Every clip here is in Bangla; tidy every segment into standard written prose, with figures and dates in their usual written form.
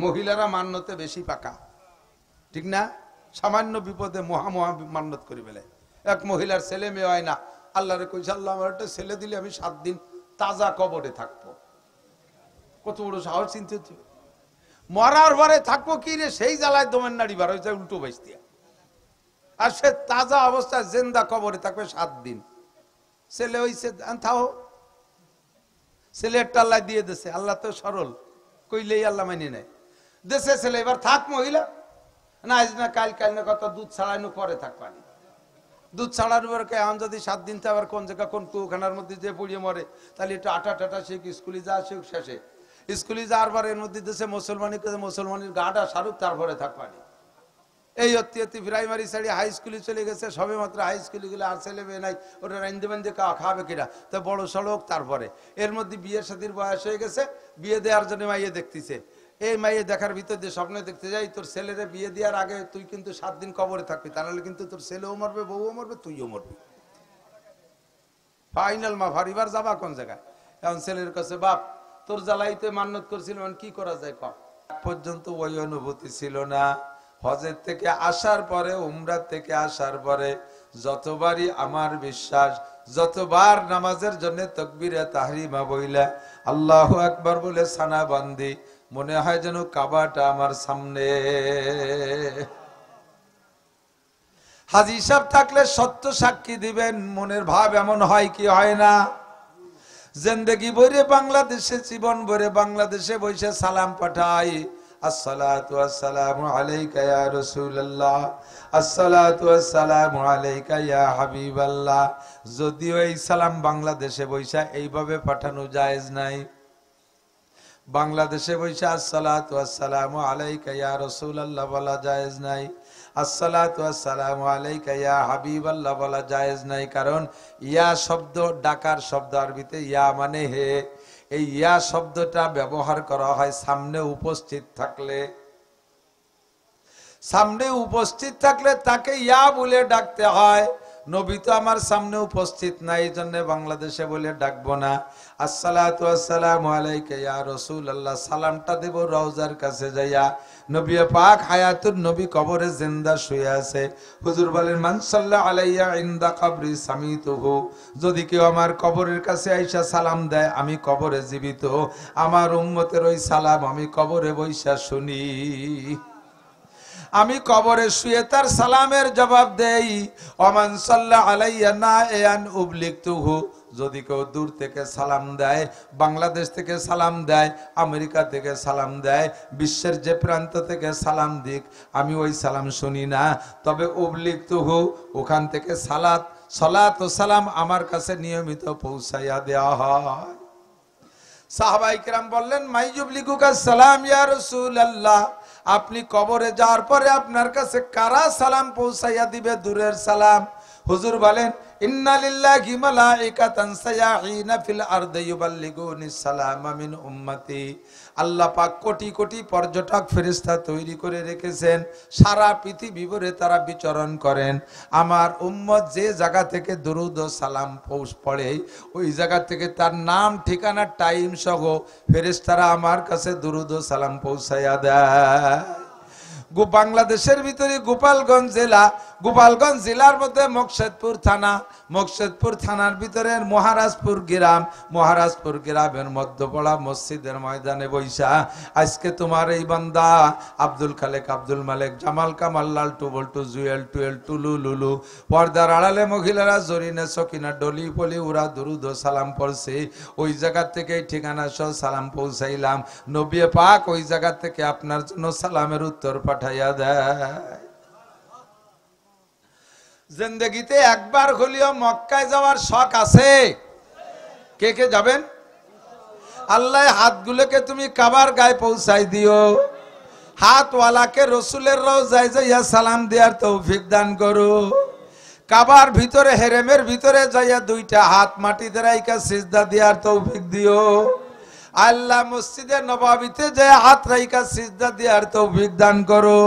মহিলারা মান্যতে বেশি পাকা, ঠিক না? সামান্য বিপদে মহা মান্যত করে ফেলে। এক মহিলার ছেলে মেয়ে হয় না, আল্লাহরে কইছে, আল্লাহ আমার একটা ছেলে দিলে আমি 7 দিন তাজা কবরে থাকবো। কত বড় সাহস! চিন্তা হচ্ছে, মরার পরে থাকবো কি রে, সেই জ্বালায় দমের নাড়ি বার হয়েছে উল্টো বাইস দিয়া, আর সে তাজা অবস্থায় জিন্দা কবরে থাকবে 7 দিন। ছেলে হইছে, থাও, ছেলে একটা আল্লাহ দিয়ে দিছে। আল্লাহ তো সরল, কইলেই আল্লাহ মানিয়ে নেয়। দেশে ছেলে, এবার থাক মহিলা, না আজ না কাল, কাল না কত, দুধ ছাড়ানো পরে থাকবানি। দুধ ছাড়ানোর এখন যদি 7 দিন আবার কোন জায়গা কোন কুখানার মধ্যে যে পড়িয়ে মরে, তাহলে একটু আটা টাটা শেখ, স্কুলে যা শেখ, শেষে স্কুলে যাওয়ার পর এর মধ্যে দেশে মুসলমানের গাটা সারুক, তারপরে থাকবানি। এই অতি অতি প্রাইমারি ছাড়ি হাই স্কুলে চলে গেছে, সবে মাত্র হাই স্কুলে গেলে আর ছেলে মেয়ে নাই, ওটা রাইন্দে বান্ধে খাবে কিনা, তা বড় সড়ক। তারপরে এর মধ্যে বিয়ের সাথীর বয়স হয়ে গেছে, বিয়ে দেওয়ার জন্য মাইয়ে দেখতেছে। এই মাইয়ে দেখার ভিতর দিয়ে স্বপ্ন দেখতে যাই, তোর ছেলেরে বিয়ে দেওয়ার আগে তুই কিন্তু 7 দিন কবরে থাকবি, তাহলে কিন্তু তোর ছেলেও মরবে, বউও মরবে, তুইও মরবি। ফাইনাল মা ফারিবার যাবা কোন জায়গায়? এখন ছেলের কাছে, বাপ তোর জ্বালাইতে মান্যত করছিল, কি করা যায় কম? পর্যন্ত ওই অনুভূতি ছিল না। হজের থেকে আসার পরে, উমরা থেকে আসার পরে যতবারই আমার বিশ্বাস, যতবার নামাজের জন্য তাকবীরে তাহরিমা বইলা আল্লাহু আকবার বলে সানা বান্দি, মনে হয় যেন কাবাটা আমার সামনে। হাজী সাহেব থাকলে সত্য সাক্ষী দিবেন, মনের ভাব এমন হয় কি হয় না? জিন্দেগি ভরে বাংলাদেশে, জীবন ভরে বাংলাদেশে বসে সালাম পাঠাই, আসসালাতু ওয়াসসালামু আলাইকা ইয়া রাসূলুল্লাহ, আসসালাতু ওয়াসসালামু আলাইকা ইয়া হাবিবাল্লাহ। যদিও এই সালাম বাংলাদেশে বৈশা এইভাবে পাঠানো জায়েজ নাই। বাংলাদেশে বৈশা আসসালাতু ওয়াসসালামু আলাইকা ইয়া রাসূলুল্লাহ বলা জায়েজ নাই, আসসালাতু ওয়াসসালামু আলাইকা ইয়া হাবিবাল্লাহ বলা জায়েজ নাই। কারণ ইয়া শব্দ ডাকার শব্দ, আরবিতে ইয়া মানে হে। এই ইয়া শব্দটা ব্যবহার করা হয় সামনে উপস্থিত থাকলে। সামনে উপস্থিত থাকলে তাকে ইয়া বলে ডাকতে হয়। নবী তো আমার সামনে উপস্থিত নাই, এই জন্য বাংলাদেশে বলে ডাকবো না। আসসালাতু ওয়াসসালামু আলাইকা ইয়া রাসূলুল্লাহ, সালামটা দেব রওজার কাছে যাইয়া। নবী পাক হায়াতুন নবী কবরে জিন্দা শুয়ে আছে। হুজুর বলেন, মান সাল্লা আলাইয়া ইনদা কবরি সামিতুহু, যদি কেউ আমার কবরের কাছে আইসা সালাম দেয়, আমি কবরে জীবিত, আমার উম্মতের ওই সালাম আমি কবরে বইসা শুনি। আমি কবরে শুয়ে তার সালামের জবাব দেই। ওমান সাল্লা আলাইয়া নাআন উবলিগতুহু, যদি কেউ দূর থেকে সালাম দেয়, বাংলাদেশ থেকে সালাম দেয়, আমেরিকা থেকে সালাম দেয়, বিশ্বের যে প্রান্ত থেকে সালাম দিক, আমি ওই সালাম শুনি না। তবে উবলিগতুহু, ওখান থেকে সালাত ও সালাম আমার কাছে নিয়মিত পৌঁছাইয়া দেওয়া হয়। সাহাবায়ে কেরাম বললেন, মাইয়ুবলিগুকা সালাম ইয়া রাসূলুল্লাহ, আপনি কবরে যাওয়ার পরে আপনার কাছে কারা সালাম পৌঁছাইয়া দিবে দূরের সালাম? হুজুর বলেন, ইন্না লিল্লাহি মালাইকাতান সায়াহিনা ফিল আরদি ইউবাল্লিগুনিস সালামা মিন উম্মতি। আল্লাহ পাক কোটি কোটি পর্যটক ফেরেশতা তৈরি করে রেখেছেন, সারা পৃথিবী ভরে তারা বিচরণ করেন। আমার উম্মত যে জায়গা থেকে দরুদ ও সালাম পড়ে, ওই জায়গা থেকে তার নাম, ঠিকানা, টাইম সহ ফেরেশতারা আমার কাছে দরুদ ও সালাম পৌঁছাইয়া দেয়। বাংলাদেশের ভিতরে গোপালগঞ্জ জেলা, গোপালগঞ্জ জেলার মধ্যে মকসেদপুর থানা, মকসেদপুর থানার ভিতরে মহারাজপুর গ্রাম, মহারাজপুর গ্রামের মধ্যপড়া মসজিদের ময়দানে বৈশা আজকে তোমার এই বান্দা আব্দুল খালেক, আব্দুল মালেক, জামাল কামাল, লালটু বল্টু, জুয়েল টুয়েল, টুলু লুলু, পর্দার আড়ালে মহিলারা জরিনে সকিনা ডলি পলি ওরা দুরুদ ও সালাম পড়ছে। ওই জায়গা থেকে ঠিকানা সহ সালাম পৌঁছাইলাম। নবী পাক ওই জায়গা থেকে আপনার জন্য সালামের উত্তর পাঠাইয়া দেয়। জিন্দেগিতে একবার হলেও মক্কায় যাওয়ার শখ আছে? কে কে যাবেন? আল্লাহ হাতগুলোকে তুমি কাবার গায়ে পৌঁছাই দিও, হাতওয়ালাকে রসুলের রওজায় যাইয়া সালাম দেওয়ার তৌফিক দান করো। কাবার ভিতরে, হেরেমের ভিতরে যাইয়া 2টা হাত মাটিতে রাইখা সিজদা দেওয়ার তৌফিক দিও। আল্লাহ মসজিদে নববীতে যায় হাত রাইখা সিজদা দেওয়ার তৌফিক দান করো।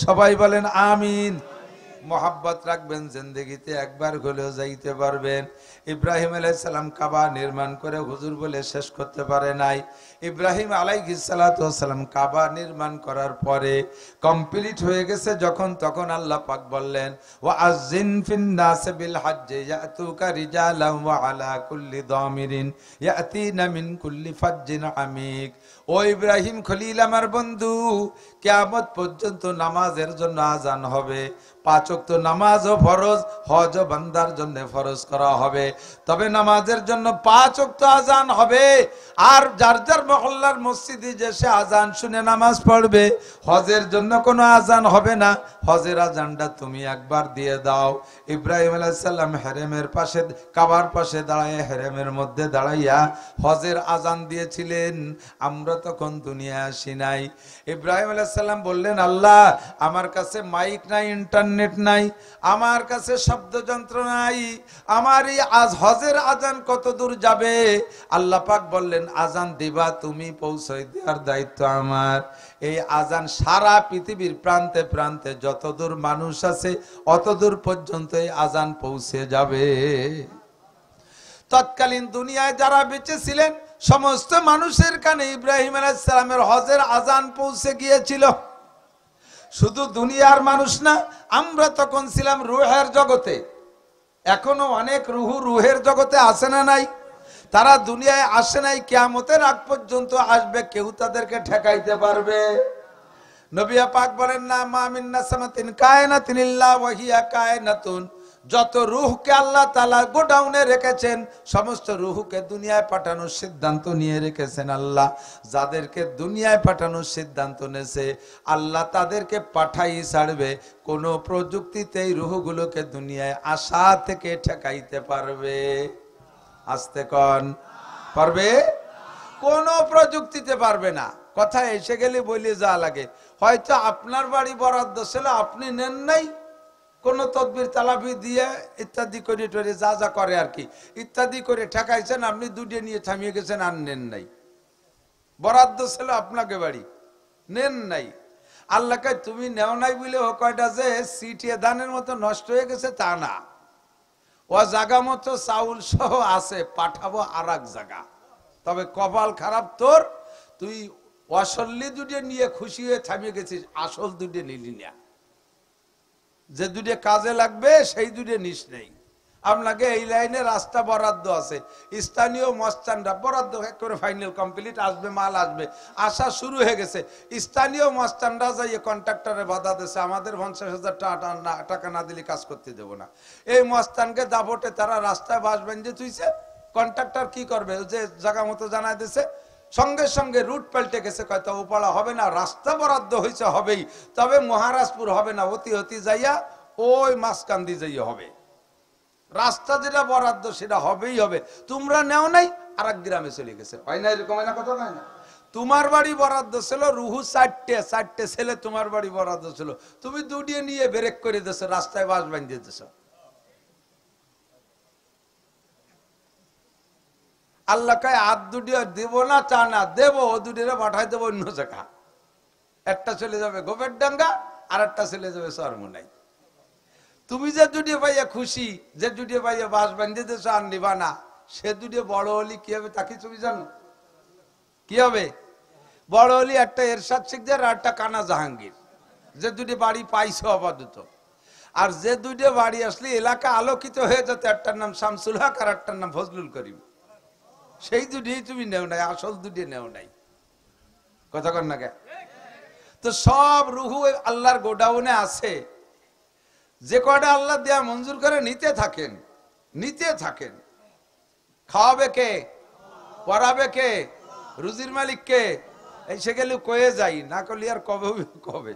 সবাই বলেন আমিন। মোহাব্বত রাখবেন, জিন্দেগিতে একবার হলেও যাইতে পারবেন। ইব্রাহিম আলাইহিস সালাম কাবা নির্মাণ করে হুজুর বলে শেষ করতে পারে নাই। ইব্রাহিম আলাইহিস সালাতু ওয়াস সালাম কাবা নির্মাণ করার পরে কমপ্লিট হয়ে গেছে যখন, তখন আল্লাহ পাক বললেন ওয়া আযিন ফিন নাস বিল হজ্জি ইয়াতুকা রিজালান ওয়া আলা কুল্লি দামিরিন ইয়াতিনা মিন কুল্লি ফাজ্জিন আমিক। ও ইব্রাহিম খলিল আমার বন্ধু, কিয়ামত পর্যন্ত নামাজের জন্য আজান হবে, 5 ওয়াক্ত নামাজও ফরজ, হজও বান্দার জন্য ফরজ করা হবে। তবে নামাজের জন্য 5 ওয়াক্ত আজান হবে, আর যার যার মহল্লার মসজিদে যে সে আজান শুনে নামাজ পড়বে। হজের জন্য কোনো আজান হবে না, হজের আজানটা তুমি একবার দিয়ে দাও। ইব্রাহিম আলাইহিস সালাম হেরেমের পাশে, কাবার পাশে দাঁড়ায়, হেরেমের মধ্যে দাঁড়াইয়া হজের আজান দিয়েছিলেন। আমরা তখন দুনিয়ায় আসি নাই। ইব্রাহিম আলাইহিস সালাম বললেন, আল্লাহ আমার কাছে মাইক নাই, ইন্টারনেট নাই, আমার কাছে শব্দযন্ত্র নাই, আমার এই হজের আজান কত দূর যাবে? আল্লাহ পাক বললেন, আজান দিবা তুমি, পৌঁছে দেওয়ার দায়িত্ব আমার। এই আজান সারা পৃথিবীর প্রান্তে প্রান্তে যতদূর মানুষ আছে অতদূর পর্যন্ত এই আজান পৌঁছে যাবে। তৎকালীন দুনিয়ায় যারা বেঁচে ছিলেন সমস্ত মানুষের কানে ইব্রাহিম আলাইহিস সালামের হজের আজান পৌঁছে গিয়েছিল। শুধু দুনিয়ার মানুষ না, আমরা তখন ছিলাম রুহের জগতে। এখনো অনেক রুহের জগতে আসে না নাই? তারা দুনিয়ায় আসে নাই, কিয়ামতের আগ পর্যন্ত আসবে, কেউ তাদেরকে ঠেকাইতে পারবে? নবী পাক বলেন না, মা মিন নাসামাতিন কায়নাতিন ইল্লা ওয়া হিয়া কায়নাতুন। যত রূহকে আল্লাহ তাআলা গোডাউনে রেখেছেন, সমস্ত রূহকে দুনিয়ায় পাঠানোর সিদ্ধান্ত নিয়ে রেখেছেন আল্লাহ। যাদেরকে দুনিয়ায় পাঠানোর সিদ্ধান্ত নেছে আল্লাহ, তাদেরকে পাঠাই ছাড়বে। কোন প্রযুক্তিতে এই রূহগুলোকে দুনিয়ায় আসা থেকে ঠেকাইতে পারবে? আসতে কোন পারবে? কোন প্রযুক্তিতে পারবে না। কথা এসে গেলে বলে যা লাগে, হয়তো আপনার বাড়ি বরাদ্দ ছিল, আপনি নেন নাই, কোন তদবির তালাবি দিয়ে ইত্যাদি করে টরে যা যা করে আর কি, ইত্যাদি করে ঠেকাইছেন, আপনি দুটো নিয়ে থামিয়ে গেছেন, আর নেন নাই। বরাদ্দ ছিল আপনাকে বাড়ি, নেন নাই। আল্লাহকে তুমি নেও নাই বলে ও কয়টা যে সিটিয়ে ধানের মতো নষ্ট হয়ে গেছে তা না, ও জায়গা মতো চাউল সহ আছে, পাঠাবো আর এক জায়গা। তবে কপাল খারাপ তোর, তুই অসল্লি দুটো নিয়ে খুশি হয়ে থামিয়ে গেছিস, আসল দুটো নিলি না। যে দুটো কাজে লাগবে সেই দুটো নিস নেই। আপনাকে এই লাইনে রাস্তা বরাদ্দ আছে, স্থানীয় মস্তানরা বরাদ্দ করে ফাইনাল কমপ্লিট, আসবে মাল, আসবে আসা শুরু হয়ে গেছে। স্থানীয় মস্তানরা যাইয়ে কন্ট্রাক্টরে বাধা দিয়েছে, আমাদের 50,000 টাকা না দিলে কাজ করতে দেবো না। এই মস্তানকে দাবটে তারা রাস্তায় বাস বেঁধে তুইছে। কন্ট্রাক্টর কি করবে? যে জায়গা মতো জানাই দিছে, সঙ্গে সঙ্গে রুট পাল্টে গেছে, কয়তো ওপাড়া হবে না, রাস্তা বরাদ্দ হয়েছে হবেই, তবে মহারাজপুর হবে না, অতি অতি যাইয়া ওই মাসকান্দি যাইয়া হবে। রাস্তা যেটা বরাদ্দ সেটা হবেই হবে। তোমরা নেও নাই, আর এক গ্রামে চলে গেছে, হয় না? এরকম হয় না? কথা হয় না? তোমার বাড়ি বরাদ্দ ছিল, রুহু 4টে ছেলে তোমার বাড়ি বরাদ্দ ছিল, তুমি দুটিয়ে নিয়ে ব্রেক করে দিয়েছো, রাস্তায় বাস বাঁধিয়ে দিয়েছো। আল্লাহ কয় আর দুটি দেবো না, তা না দেবো, ও দুটিরে পাঠাই দেবো অন্য জায়গা। একটা চলে যাবে গোপের ডাঙ্গা, আর একটা চলে যাবে চরমোনাই। তুমি যে দুটি পাইয়া খুশি, যে দুটি পাইয়া বাস বাঁধিয়ে দিয়েছো আর নিবা না, সে দুটি বড় হলি কি হবে তাকে তুমি জানো? কি হবে? বড় হলি একটা এরশাদ শিকদার আর একটা কানা জাহাঙ্গীর, যে দুটি বাড়ি পাইছো আপাতত। আর যে দুটি বাড়ি আসলে এলাকা আলোকিত হয়ে যেত, একটার নাম শামসুল হক আর একটার নাম ফজলুল করিম, সেই দুটি তুমি নেও নাই, আসল দুটি নেও নাই। কথা কর না কে? তো সব রুহু আল্লাহর গোডাউনে আছে, যে কয়টা আল্লাহ দেয়া মঞ্জুর করে নিতে থাকেন, নিতে থাকেন। খাওয়াবে কে? পড়াবে কে? রুজির মালিক কে? এসে গেলে কয়ে যাই, না করলে আর কবে কবে।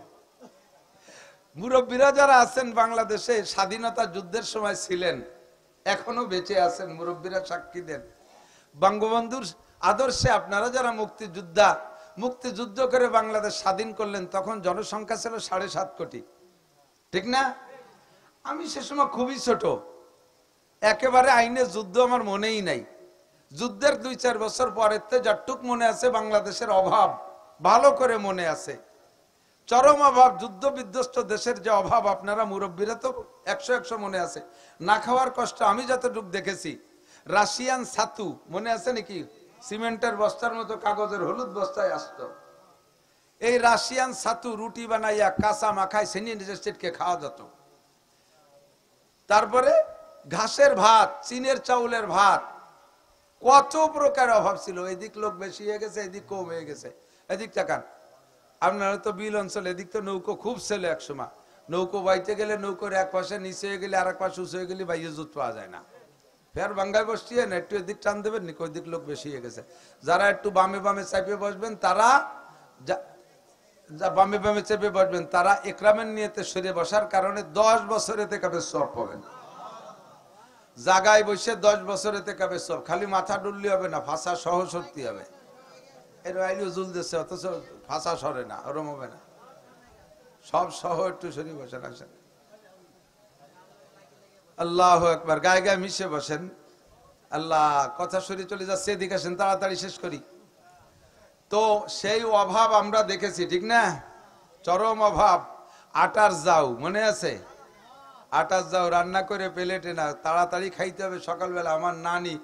মুরব্বীরা যারা আছেন বাংলাদেশে, স্বাধীনতা যুদ্ধের সময় ছিলেন, এখনো বেঁচে আছেন, মুরব্বীরা সাক্ষী দেন। বঙ্গবন্ধুর আদর্শে আপনারা যারা মুক্তিযুদ্ধ করে বাংলাদেশ স্বাধীন করলেন, তখন জনসংখ্যা ছিল 7.5 কোটি, ঠিক না? আমি সে সময় খুবই ছোট, একেবারে আইনে যুদ্ধ আমার মনেই নাই। যুদ্ধের 2-4 বছর পরের যতটুক মনে আছে, বাংলাদেশের অভাব ভালো করে মনে আছে, চরম অভাব, যুদ্ধ বিধ্বস্ত দেশের যে অভাব, আপনারা মুরব্বীরা তো 100 মনে আছে। না খাওয়ার কষ্ট আমি যতটুক দেখেছি। রাশিয়ান ছাতু মনে আছে নাকি? সিমেন্টের বস্তার মতো কাগজের হলুদ বস্তায় আসতো। এই রাশিয়ান ছাতু রুটি বানাইয়া কাঁচা মাখায় সেনিকে খাওয়া যেত। তারপরে ঘাসের ভাত, চীনের চাউলের ভাত, কত প্রকার অভাব ছিল। এদিক লোক বেশি হয়ে গেছে, এদিক কম হয়ে গেছে। এদিক তাকান, আপনারা তো বিল অঞ্চল, এদিক তো নৌকো খুব ছিল একসময়। নৌকো বাইতে গেলে নৌকোর এক পাশে নিচে হয়ে গেলে আর এক পাশে উঁচু হয়ে গেলে বাইয়ে জুত পাওয়া যায় না। ফের বাঙ্গায় বসিয়ে না একটু এদিক টান দেবেন, নাকি ওই দিক লোক বেশি হয়ে গেছে। যারা একটু বামে বামে চাপিয়ে বসবেন তারা, বামে বামে চেপে বসবেন তারা একরামের নিয়তে সরে বসার কারণে 10 বছরে থেকে সব পাবেন। জায়গায় বসে 10 বছরে থেকে সব, খালি মাথা ডুললি হবে না, ফাঁসা সহ সত্যি হবে। এর আইলিও জুল দিচ্ছে, অথচ ফাঁসা সরে না, ওরম হবে না, সব সহ একটু সরে বসেন। আসেন, আল্লাহ একবার, গায়ে গায়ে মিশে বসেন। আল্লাহ, কথা সরে চলে যাচ্ছে, এদিকে আসেন, তাড়াতাড়ি শেষ করি। তো সেই অভাব আমরা দেখেছি, ঠিক না? চরম অভাব। আটার যাও মনে আছে? আটার যাও রান্না করে প্লেটে না, তাড়াতাড়ি খাইতে হবে সকালবেলা। আমার নানি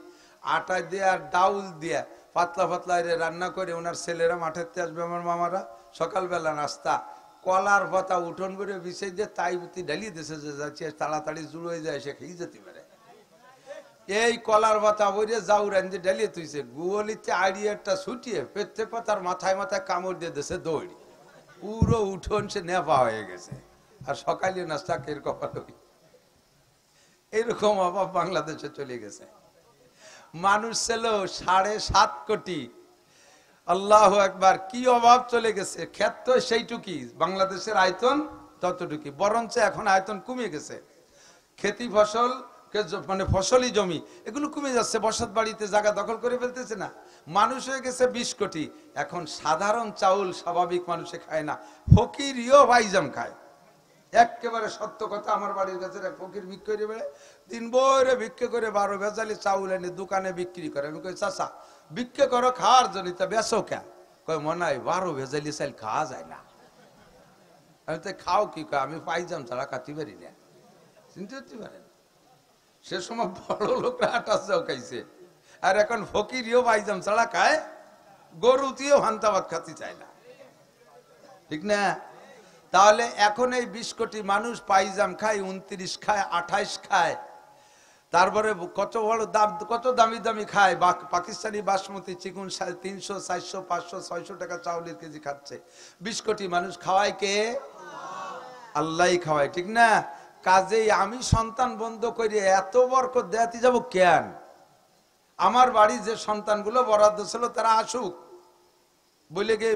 আটা দিয়ে আর ডাউল দিয়ে পাতলা পাতলা রান্না করে ওনার ছেলেরা মাঠেতে আসবে, আমার মামারা, সকালবেলা নাস্তা কলার পাতা উঠোন করে বিছিয়ে দিয়ে তাই বুতি ঢালিয়ে দিয়েছে, যে যাচ্ছে তাড়াতাড়ি জুড়ো হয়ে যায়, সে খেয়ে যেতে পারে। এই কলার পাতা বইরে যাও রান্ধে ঢালিয়ে তুইছে, গুয়লিতে আড়িয়ে একটা ছুটিয়ে পেতে পাতার মাথায় মাথায় কামড় দিয়ে দিয়েছে, দৌড়ি পুরো উঠোন সে নেপা হয়ে গেছে। আর সকালে নাস্তা কের কপাল। এইরকম অভাব বাংলাদেশে চলে গেছে। মানুষ ছিল 7.5 কোটি। আল্লাহ একবার, কি অভাব চলে গেছে। ক্ষেত তো সেইটুকি, বাংলাদেশের আয়তন ততটুকি, বরঞ্চ এখন আয়তন কমে গেছে। খেতি ফসল মানে ফসলি জমি এগুলো কমে যাচ্ছে, বসত বাড়িতে জায়গা দখল করে ফেলতেছে না। মানুষ হয়ে গেছে 20 কোটি। এখন সাধারণ চাউল স্বাভাবিক মানুষে খায় না, ফকিরিও বাইজাম খায়। একেবারে সত্য কথা। আমার বাড়ির কাছে এক ফকির বিক্রি করে বেড়ে, দিন বইরে বিক্রি করে 12 ভেজালি চাউল এনে দোকানে বিক্রি করে। আমি কই, চাচা বিক্রি করো খাওয়ার জন্য, তা বেচো কে? কই, মনে হয় 12 ভেজালি চাল খাওয়া যায় না। আমি তো খাও কি? আমি পাইজাম ছাড়া খাতে পারি না। চিনতে হতে পারেন, সে সময় বড় লোকরা আটা চাও খাইছে, আর এখন ফকিরিও পাইজাম ছাড়া খায়, গরুতিও ভান্তাবাদ খাতে চায় না, ঠিক না? তাহলে এখন এই 20 কোটি মানুষ পাইজাম খায়, 29 খায়, 28 খায়। তারপরে কত বড় দাম, কত দামি দামি খায়। পাকিস্তানি বাসমতি চিকুন 350, 400, 500, 600 টাকা চাউলের কেজি খাচ্ছে। 20 কোটি মানুষ খাওয়ায় কে? আল্লাহই খাওয়ায়, ঠিক না? কাজেই আমি সন্তান বন্ধ করে এত বরকত দেয়াতে যাব কেন? আমার বাড়ি যে সন্তানগুলো বরাদ্দ ছিল তারা আসুক,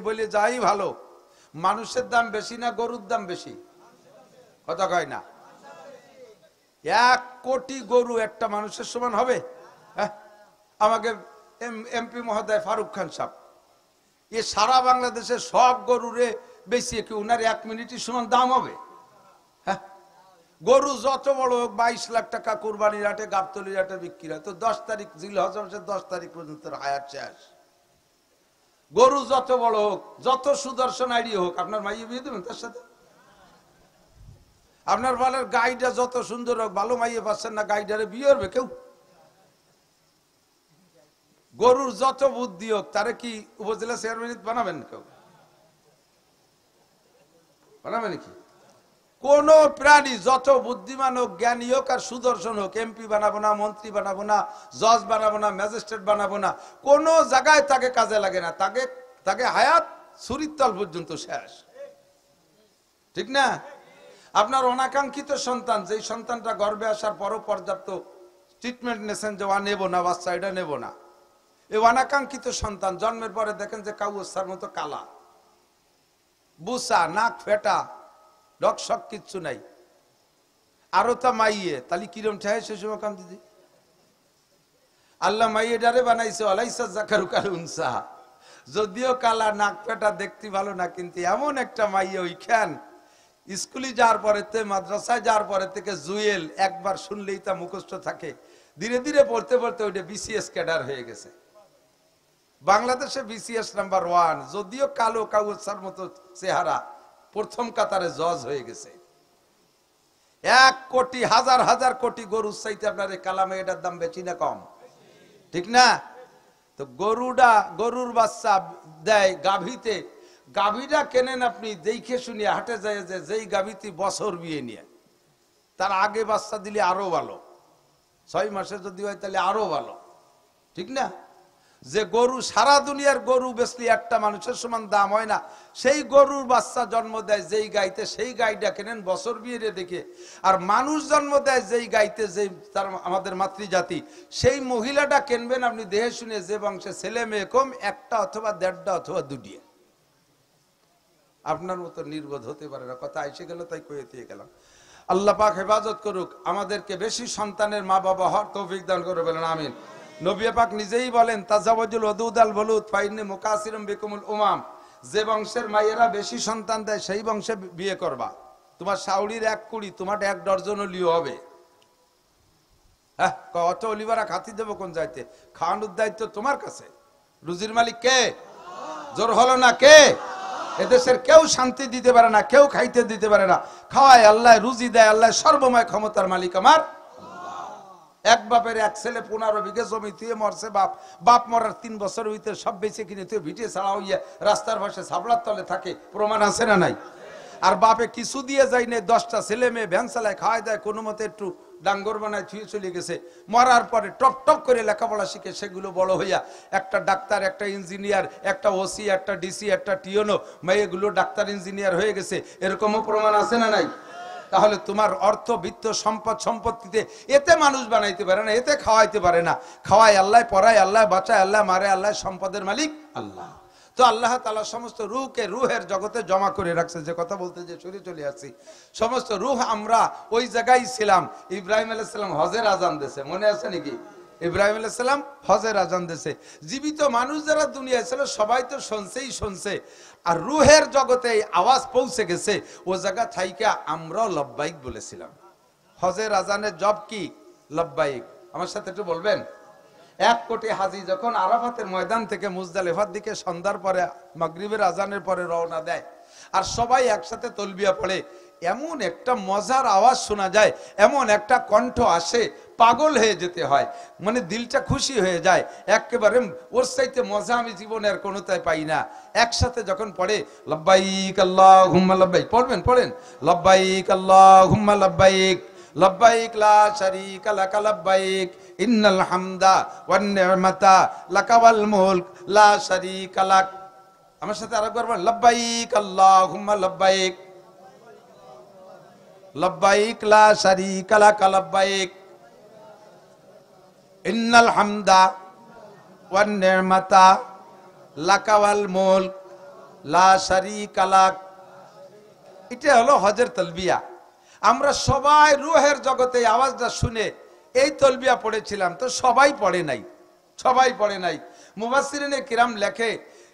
বলে যাই ভালো। মানুষের দাম বেশি না গরুর দাম বেশি? কথা কয় না। 1 কোটি গরু একটা মানুষের সমান হবে? হ্যাঁ, আমাকে এমপি মহোদয় ফারুক খান সাহেব, এ সারা বাংলাদেশের সব গরুরে বেশি কি উনার 1 মিনিটই সমান দাম হবে? হ্যাঁ, গরু যত বড় হোক, 22 লাখ টাকা কুরবানির হাটে, গাবতলির হাটে বিক্রি হয়, তো 10 তারিখ জিলহজ মাসের 10 তারিখ পর্যন্ত হায়াত শেষ। গরু যত বড় হোক, যত সুদর্শন আইডি হোক, আপনার মাইয়ে বিয়ে দেবেন তার সাথে? আপনার বালের গাইডা যত সুন্দর হোক, ভালো মাইয়ে পাচ্ছেন না, গাইডারে বিয়ে করবে কেউ? গরুর যত বুদ্ধি হোক, তারে কি উপজেলা চেয়ারম্যান বানাবেন কেউ? বানাবে নাকি? কোন প্রাণী যত বুদ্ধিমান হোক, জ্ঞানী হোক আর সুদর্শন হোক, এমপি বানাবো না, মন্ত্রী বানাবো না, জজ বানাবো না, ম্যাজিস্ট্রেট বানাবো না, কোন জায়গায় তাকে কাজে লাগে না। তাকে হায়াত ছুরির তল পর্যন্ত শেষ, ঠিক না? আপনার অনাকাঙ্ক্ষিত সন্তান, যেই সন্তানটা গর্ভে আসার পরও পর্যাপ্ত ট্রিটমেন্ট নেছেন যে নেব না বাচ্চা, এটা নেব না, এই অনাকাঙ্ক্ষিত সন্তান জন্মের পরে দেখেন যে কাউসার মতো কালা, বুসা, নাক ফেটা, রকশক কিচ্ছু নাই, আরো তা মাইয়ে, তাহলে কিরম ঠায় সে সময় কাম দিদি? আল্লাহ মাইয়ে ডারে বানাইছে আলাইসা জাকারু কাল উনসা। যদিও কালা, নাক ফেটা, দেখতে ভালো না, কিন্তু এমন একটা মাইয়ে ওইখান স্কুলে যাওয়ার পরে, মাদ্রাসায় যাওয়ার পরে থেকে জুয়েল একবার শুনলেই তা মুখস্থ থাকে। ধীরে ধীরে পড়তে পড়তে ওইটা বিসিএস ক্যাডার হয়ে গেছে। বাংলাদেশে বিসিএস নাম্বার 1, যদিও কালো কাউসার মতো চেহারা, প্রথম কাতারে জজ হয়ে গেছে। 1 কোটি, হাজার হাজার কোটি গরুর চাইতে আপনার এই কালামে এটার দাম বেশি না কম? ঠিক না? তো গরুর বাচ্চা দেয় গাভীতে, গাভীটা কেনেন আপনি দেখে শুনিয়ে হাটে যায় যে যেই গাভীতে বছর বিয়ে নিয়ে, তার আগে বাচ্চা দিলে আরো ভালো, 6 মাসে যদি হয় তাহলে আরো ভালো, ঠিক না? যে গরু সারা দুনিয়ার গরু বেচলে একটা মানুষের সমান দাম হয় না, সেই গরুর বাচ্চা জন্ম দেয় যেই গাইতে, সেই গাইটা কেনেন বছর বিয়ে দেখে। আর মানুষ জন্ম দেয় যেই গাইতে, যেই তার আমাদের মাতৃজাতি, সেই মহিলাটা কিনবেন আপনি দেহে শুনে যে বংশে ছেলে মেয়ে কম, একটা অথবা 1.5টা অথবা 2টিয়া। আপনার মতো নির্বোধ হতে পারে না, কথা এসে গেল তাই কয়ে দিয়ে গেলাম। আল্লাহ পাক হেফাজত করুক, আমাদেরকে বেশি সন্তানের মা বাবা হওয়ার তৌফিক দান করে, বলেন আমিন। নবী পাক নিজেই বলেন, তাজাওয়াজুল ওয়াদুদ আল বলুদ ফাইন্নি মুকাসিরুম বিকুমুল উমাম, যে বংশের মায়েরা বেশি সন্তান দেয় সেই বংশে বিয়ে করবা। তোমার শাওড়ির 1 কুড়ি, তোমার 1 ডজন লিও হবে। হ্যাঁ, অত অলিবারা খাতি দেবো কোন যাইতে? খাওয়ানোর দায়িত্ব তোমার কাছে। রুজির মালিক কে? জোর হলো না কে? এদেশের কেউ শান্তি দিতে পারে না, কেউ খাইতে দিতে পারে না। খাওয়ায় আল্লাহ, রুজি দেয় আল্লাহ, সর্বময় ক্ষমতার মালিক আমার। এক বাপের 1 ছেলে 15 বিঘে জমি তুই মরছে, বাপ মরার 3 বছর হইতে সব বেঁচে কিনে তুই ভিটে ছাড়া হইয়া রাস্তার পাশে সাবলার তলে থাকে, প্রমাণ আছে না নাই? আর বাপে কিছু দিয়ে যায় না, 10টা ছেলে মেয়ে ভ্যান চালায়, খাওয়াই দেয়, কোনো মতে একটু ডাঙ্গর বানায় থুয়ে চলে গেছে। মরার পরে টপ টপ করে লেখাপড়া শিখে সেগুলো বড় হইয়া একটা ডাক্তার, একটা ইঞ্জিনিয়ার, একটা ওসি, একটা ডিসি, একটা টিওনো, মেয়েগুলো ডাক্তার ইঞ্জিনিয়ার হয়ে গেছে, এরকমও প্রমাণ আছে না নাই? তাহলে তোমার অর্থ বিত্ত সম্পত্তিতে এতে মানুষ বানাইতে পারে না, এতে খাওয়াইতে পারে না। খাওয়ায় আল্লাহ, পড়ায় আল্লাহ, বাঁচায় আল্লাহ, মারে আল্লাহ, সম্পদের মালিক আল্লাহ। তো আল্লাহ তাআলা সমস্ত রূহকে রুহের জগতে জমা করে রাখছে। যে কথা বলতে যে সরে চলে আসছি, সমস্ত রূহ আমরা ওই জায়গায় ছিলাম। ইব্রাহিম আলাইহিস সালাম হজের আজান দিয়েছে, মনে আছে নাকি? ইব্রাহিম আলাইহিস সালাম হজের আজান দিয়েছে। জীবিত মানুষ যারা দুনিয়ায় ছিল সবাই তো শুনছে, আর রুহের জগতে আওয়াজ পৌঁছে গেছে। ও জায়গা থাইকা আমরাও লব্বাইক বলেছিলাম। হজের আজানের জব কি? লব্বাইক। আমার সাথে একটু বলবেন। 1 কোটি হাজি যখন আরাফাতের ময়দান থেকে মুজদালিফার দিকে সন্ধ্যার পরে মাগরিবের আজানের পরে রওনা দেয়, আর সবাই একসাথে তলবিয়া পড়ে, এমন একটা মজার আওয়াজ শোনা যায়, এমন একটা কণ্ঠ আসে, পাগল হয়ে যেতে হয়, মানে দিলটা খুশি হয়ে যায় একেবারে। ওর চাইতে মজা আমি জীবনের কোনোটাই পাই না। একসাথে যখন পড়ে লব্বাইক আল্লাহুম্মা লব্বাইক, পড়েন লব্বাইক আল্লাহুম্মা লব্বাইক, লব্বাইক লা শারীকা লাক লব্বাইক, ইন্নাল হামদা ওয়ান নি'মাতা লাকা ওয়াল মুলক লা শারীকা লাক। আমার সাথে আরেকবার বলেন, লব্বাইক আল্লাহুম্মা লব্বাইক, লব্বাইক লা শারীকা লাক লব্বাইক, ইন্নাল হামদা ওয়ান নি'মাতা লাকা ওয়াল মুলক লা শারীকা লাক। এটা হলো হজের তালবিয়া। আমরা সবাই রুহের জগতে আওয়াজটা শুনে এই তালবিয়া পড়েছিলাম, তো সবাই পড়ে নাই। মুফাসসিরিনে কিরাম লেখে,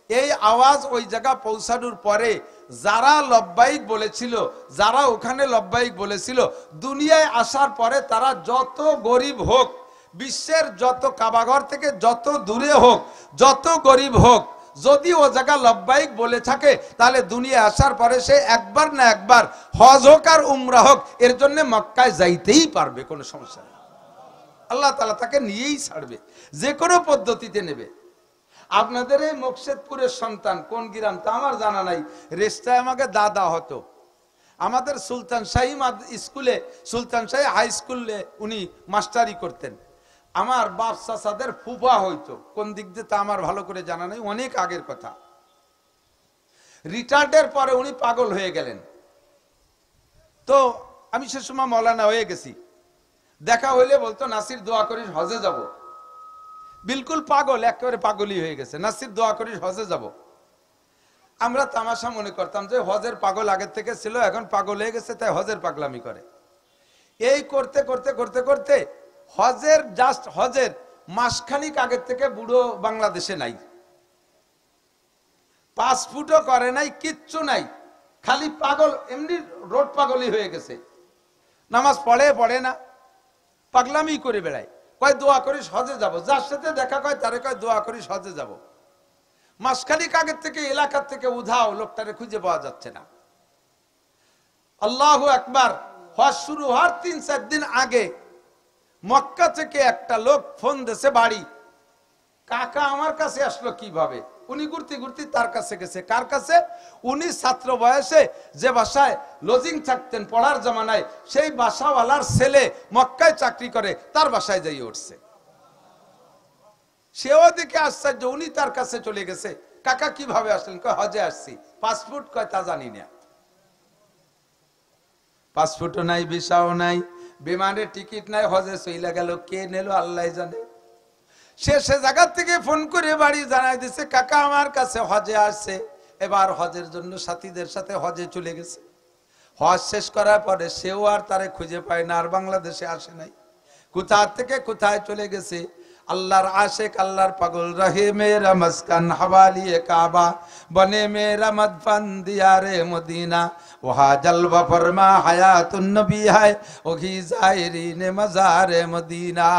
এই আওয়াজ ওই জায়গা পৌঁছানোর পরে যারা লব্বাইক বলেছিল, যারা ওখানে লব্বাইক বলেছিল, দুনিয়ায় আসার পরে তারা যত গরিব হোক, বিশ্বের যত কাবাঘর থেকে যত দূরে হোক, যত গরিব হোক, যদি ও জায়গা লব্বাইক বলে থাকে, তাহলে দুনিয়ায় আসার পরে সে একবার না একবার হজ হোক আর উমরা হোক, এর জন্য মক্কায় যাইতেই পারবে, কোনো সমস্যা নেই। আল্লাহ তাআলা তাকে নিয়েই ছাড়বে, যে কোনো পদ্ধতিতে নেবে। আপনাদের এই মোকশেদপুরের সন্তান কোন গ্রাম তা আমার জানা নাই, রেস্টায় আমাকে দাদা হতো। আমাদের সুলতান শাহী স্কুলে, সুলতান শাহী হাই স্কুলে উনি মাস্টারি করতেন। আমার বাপ চাচাদের ফুফা হইতো, কোন দিক দিয়ে তা আমার ভালো করে জানা নেই, অনেক আগের কথা। রিটায়ার্ডের পরে উনি পাগল হয়ে গেলেন। তো আমি সে সময় মৌলানা হয়ে গেছি, দেখা হইলে বলতো, নাসির দোয়া করিস হজে যাব। বিলকুল পাগল, একেবারে পাগলই হয়ে গেছে, নাসির দোয়া করিস হজে যাব। আমরা তামাশা মনে করতাম যে হজের পাগল আগের থেকে ছিল, এখন পাগল হয়ে গেছে তাই হজের পাগলামি করে। এই করতে করতে করতে করতে হজের মাসখানিক আগের থেকে বুড়ো বাংলাদেশে নাই, পাসপোর্টও করে নাই, কিচ্ছু নাই, খালি পাগল, এমনি রোড পাগলই হয়ে গেছে। নামাজ পড়ে না, পাগলামি করে বেড়ায়। কয় দোয়া করিস হজে যাব, যার সাথে দেখা কয় তারে কয় দোয়া করিস হজে যাব। মাসখানিক আগের থেকে এলাকার থেকে উধাও, লোকটারে খুঁজে পাওয়া যাচ্ছে না। আল্লাহু আকবার। হজ শুরু হওয়ার 3-4 দিন আগে মক্কা থেকে একটা লোক ফোন দিয়েছে বাড়ি, কাকা আমার কাছে আসলো কিভাবে? উনি ঘুরতে ঘুরতে তার কাছে গেছে। কার কাছে? উনি ছাত্র বয়সে যে বাসায় লজিং থাকতেন পড়ার জামানায়, সেই বাসাওয়ালার ছেলে মক্কায় চাকরি করে, তার বাসায় যাই উঠছে। সেও দেখে আশ্চর্য, উনি তার কাছে চলে গেছে। কাকা কিভাবে আসলেন? কয় হজে আসছি। পাসপোর্ট কয় তা জানি না। পাসপোর্টও নাই, ভিসাও নাই, বিমানের টিকিট নাই, হজে চইলা গেল, কে নিল আল্লাহ জানে। সে জায়গা থেকে ফোন করে বাড়ি জানাই দিছে, কাকা আমার কাছে হজে আসছে। এবার হজের জন্য সাথীদের সাথে হজে চলে গেছে। হজ শেষ করার পরে সেও আর তারে খুঁজে পায় না, আর বাংলাদেশে আসে নাই। কোথা থেকে কোথায় চলে গেছে। আল্লাহর আশেক, আল্লাহর পাগল, রহে মেরা মস্কান হওয়ালিয়ে কাবা, বনে মেরা মদফন দিয়ারে মদিনা, ওহা জলওয়া ফরমা হায়াতুন নবী হায়, ওহি জায়রিনে মাজারে মদিনা।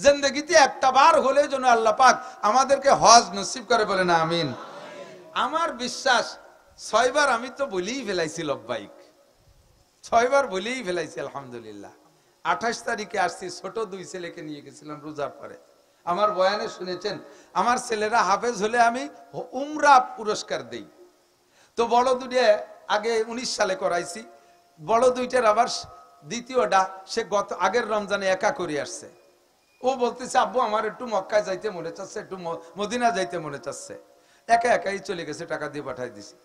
জিন্দেগিতে একটা বার হলে যেন আল্লাহ পাক আমাদেরকে হজ নসিব করে, বলে না আমিন। আমার বিশ্বাস 6 বার আমি তো বলেই ফেলাইছি লব্বাইক, 6 বার বলেই ফেলাইছি আলহামদুলিল্লাহ। 28 তারিখে আসছি, ছোট 2 ছেলেকে নিয়ে গেছিলাম রোজার পরে। আমার বয়ানে শুনেছেন, আমার ছেলেরা হাফেজ হলে আমি উমরা পুরস্কার দেই। তো বড় দুটো আগে 19 সালে করাইছি, বড় দুইটার আবার দ্বিতীয়টা সে গত আগের রমজানে একা করে আসছে। ও বলতেছে, আব্বু আমার একটু মক্কায় যাইতে মনে চাচ্ছে, একটু মদিনা যাইতে মনে চাচ্ছে। একা একাই চলে গেছে, টাকা দিয়ে পাঠাই দিছি।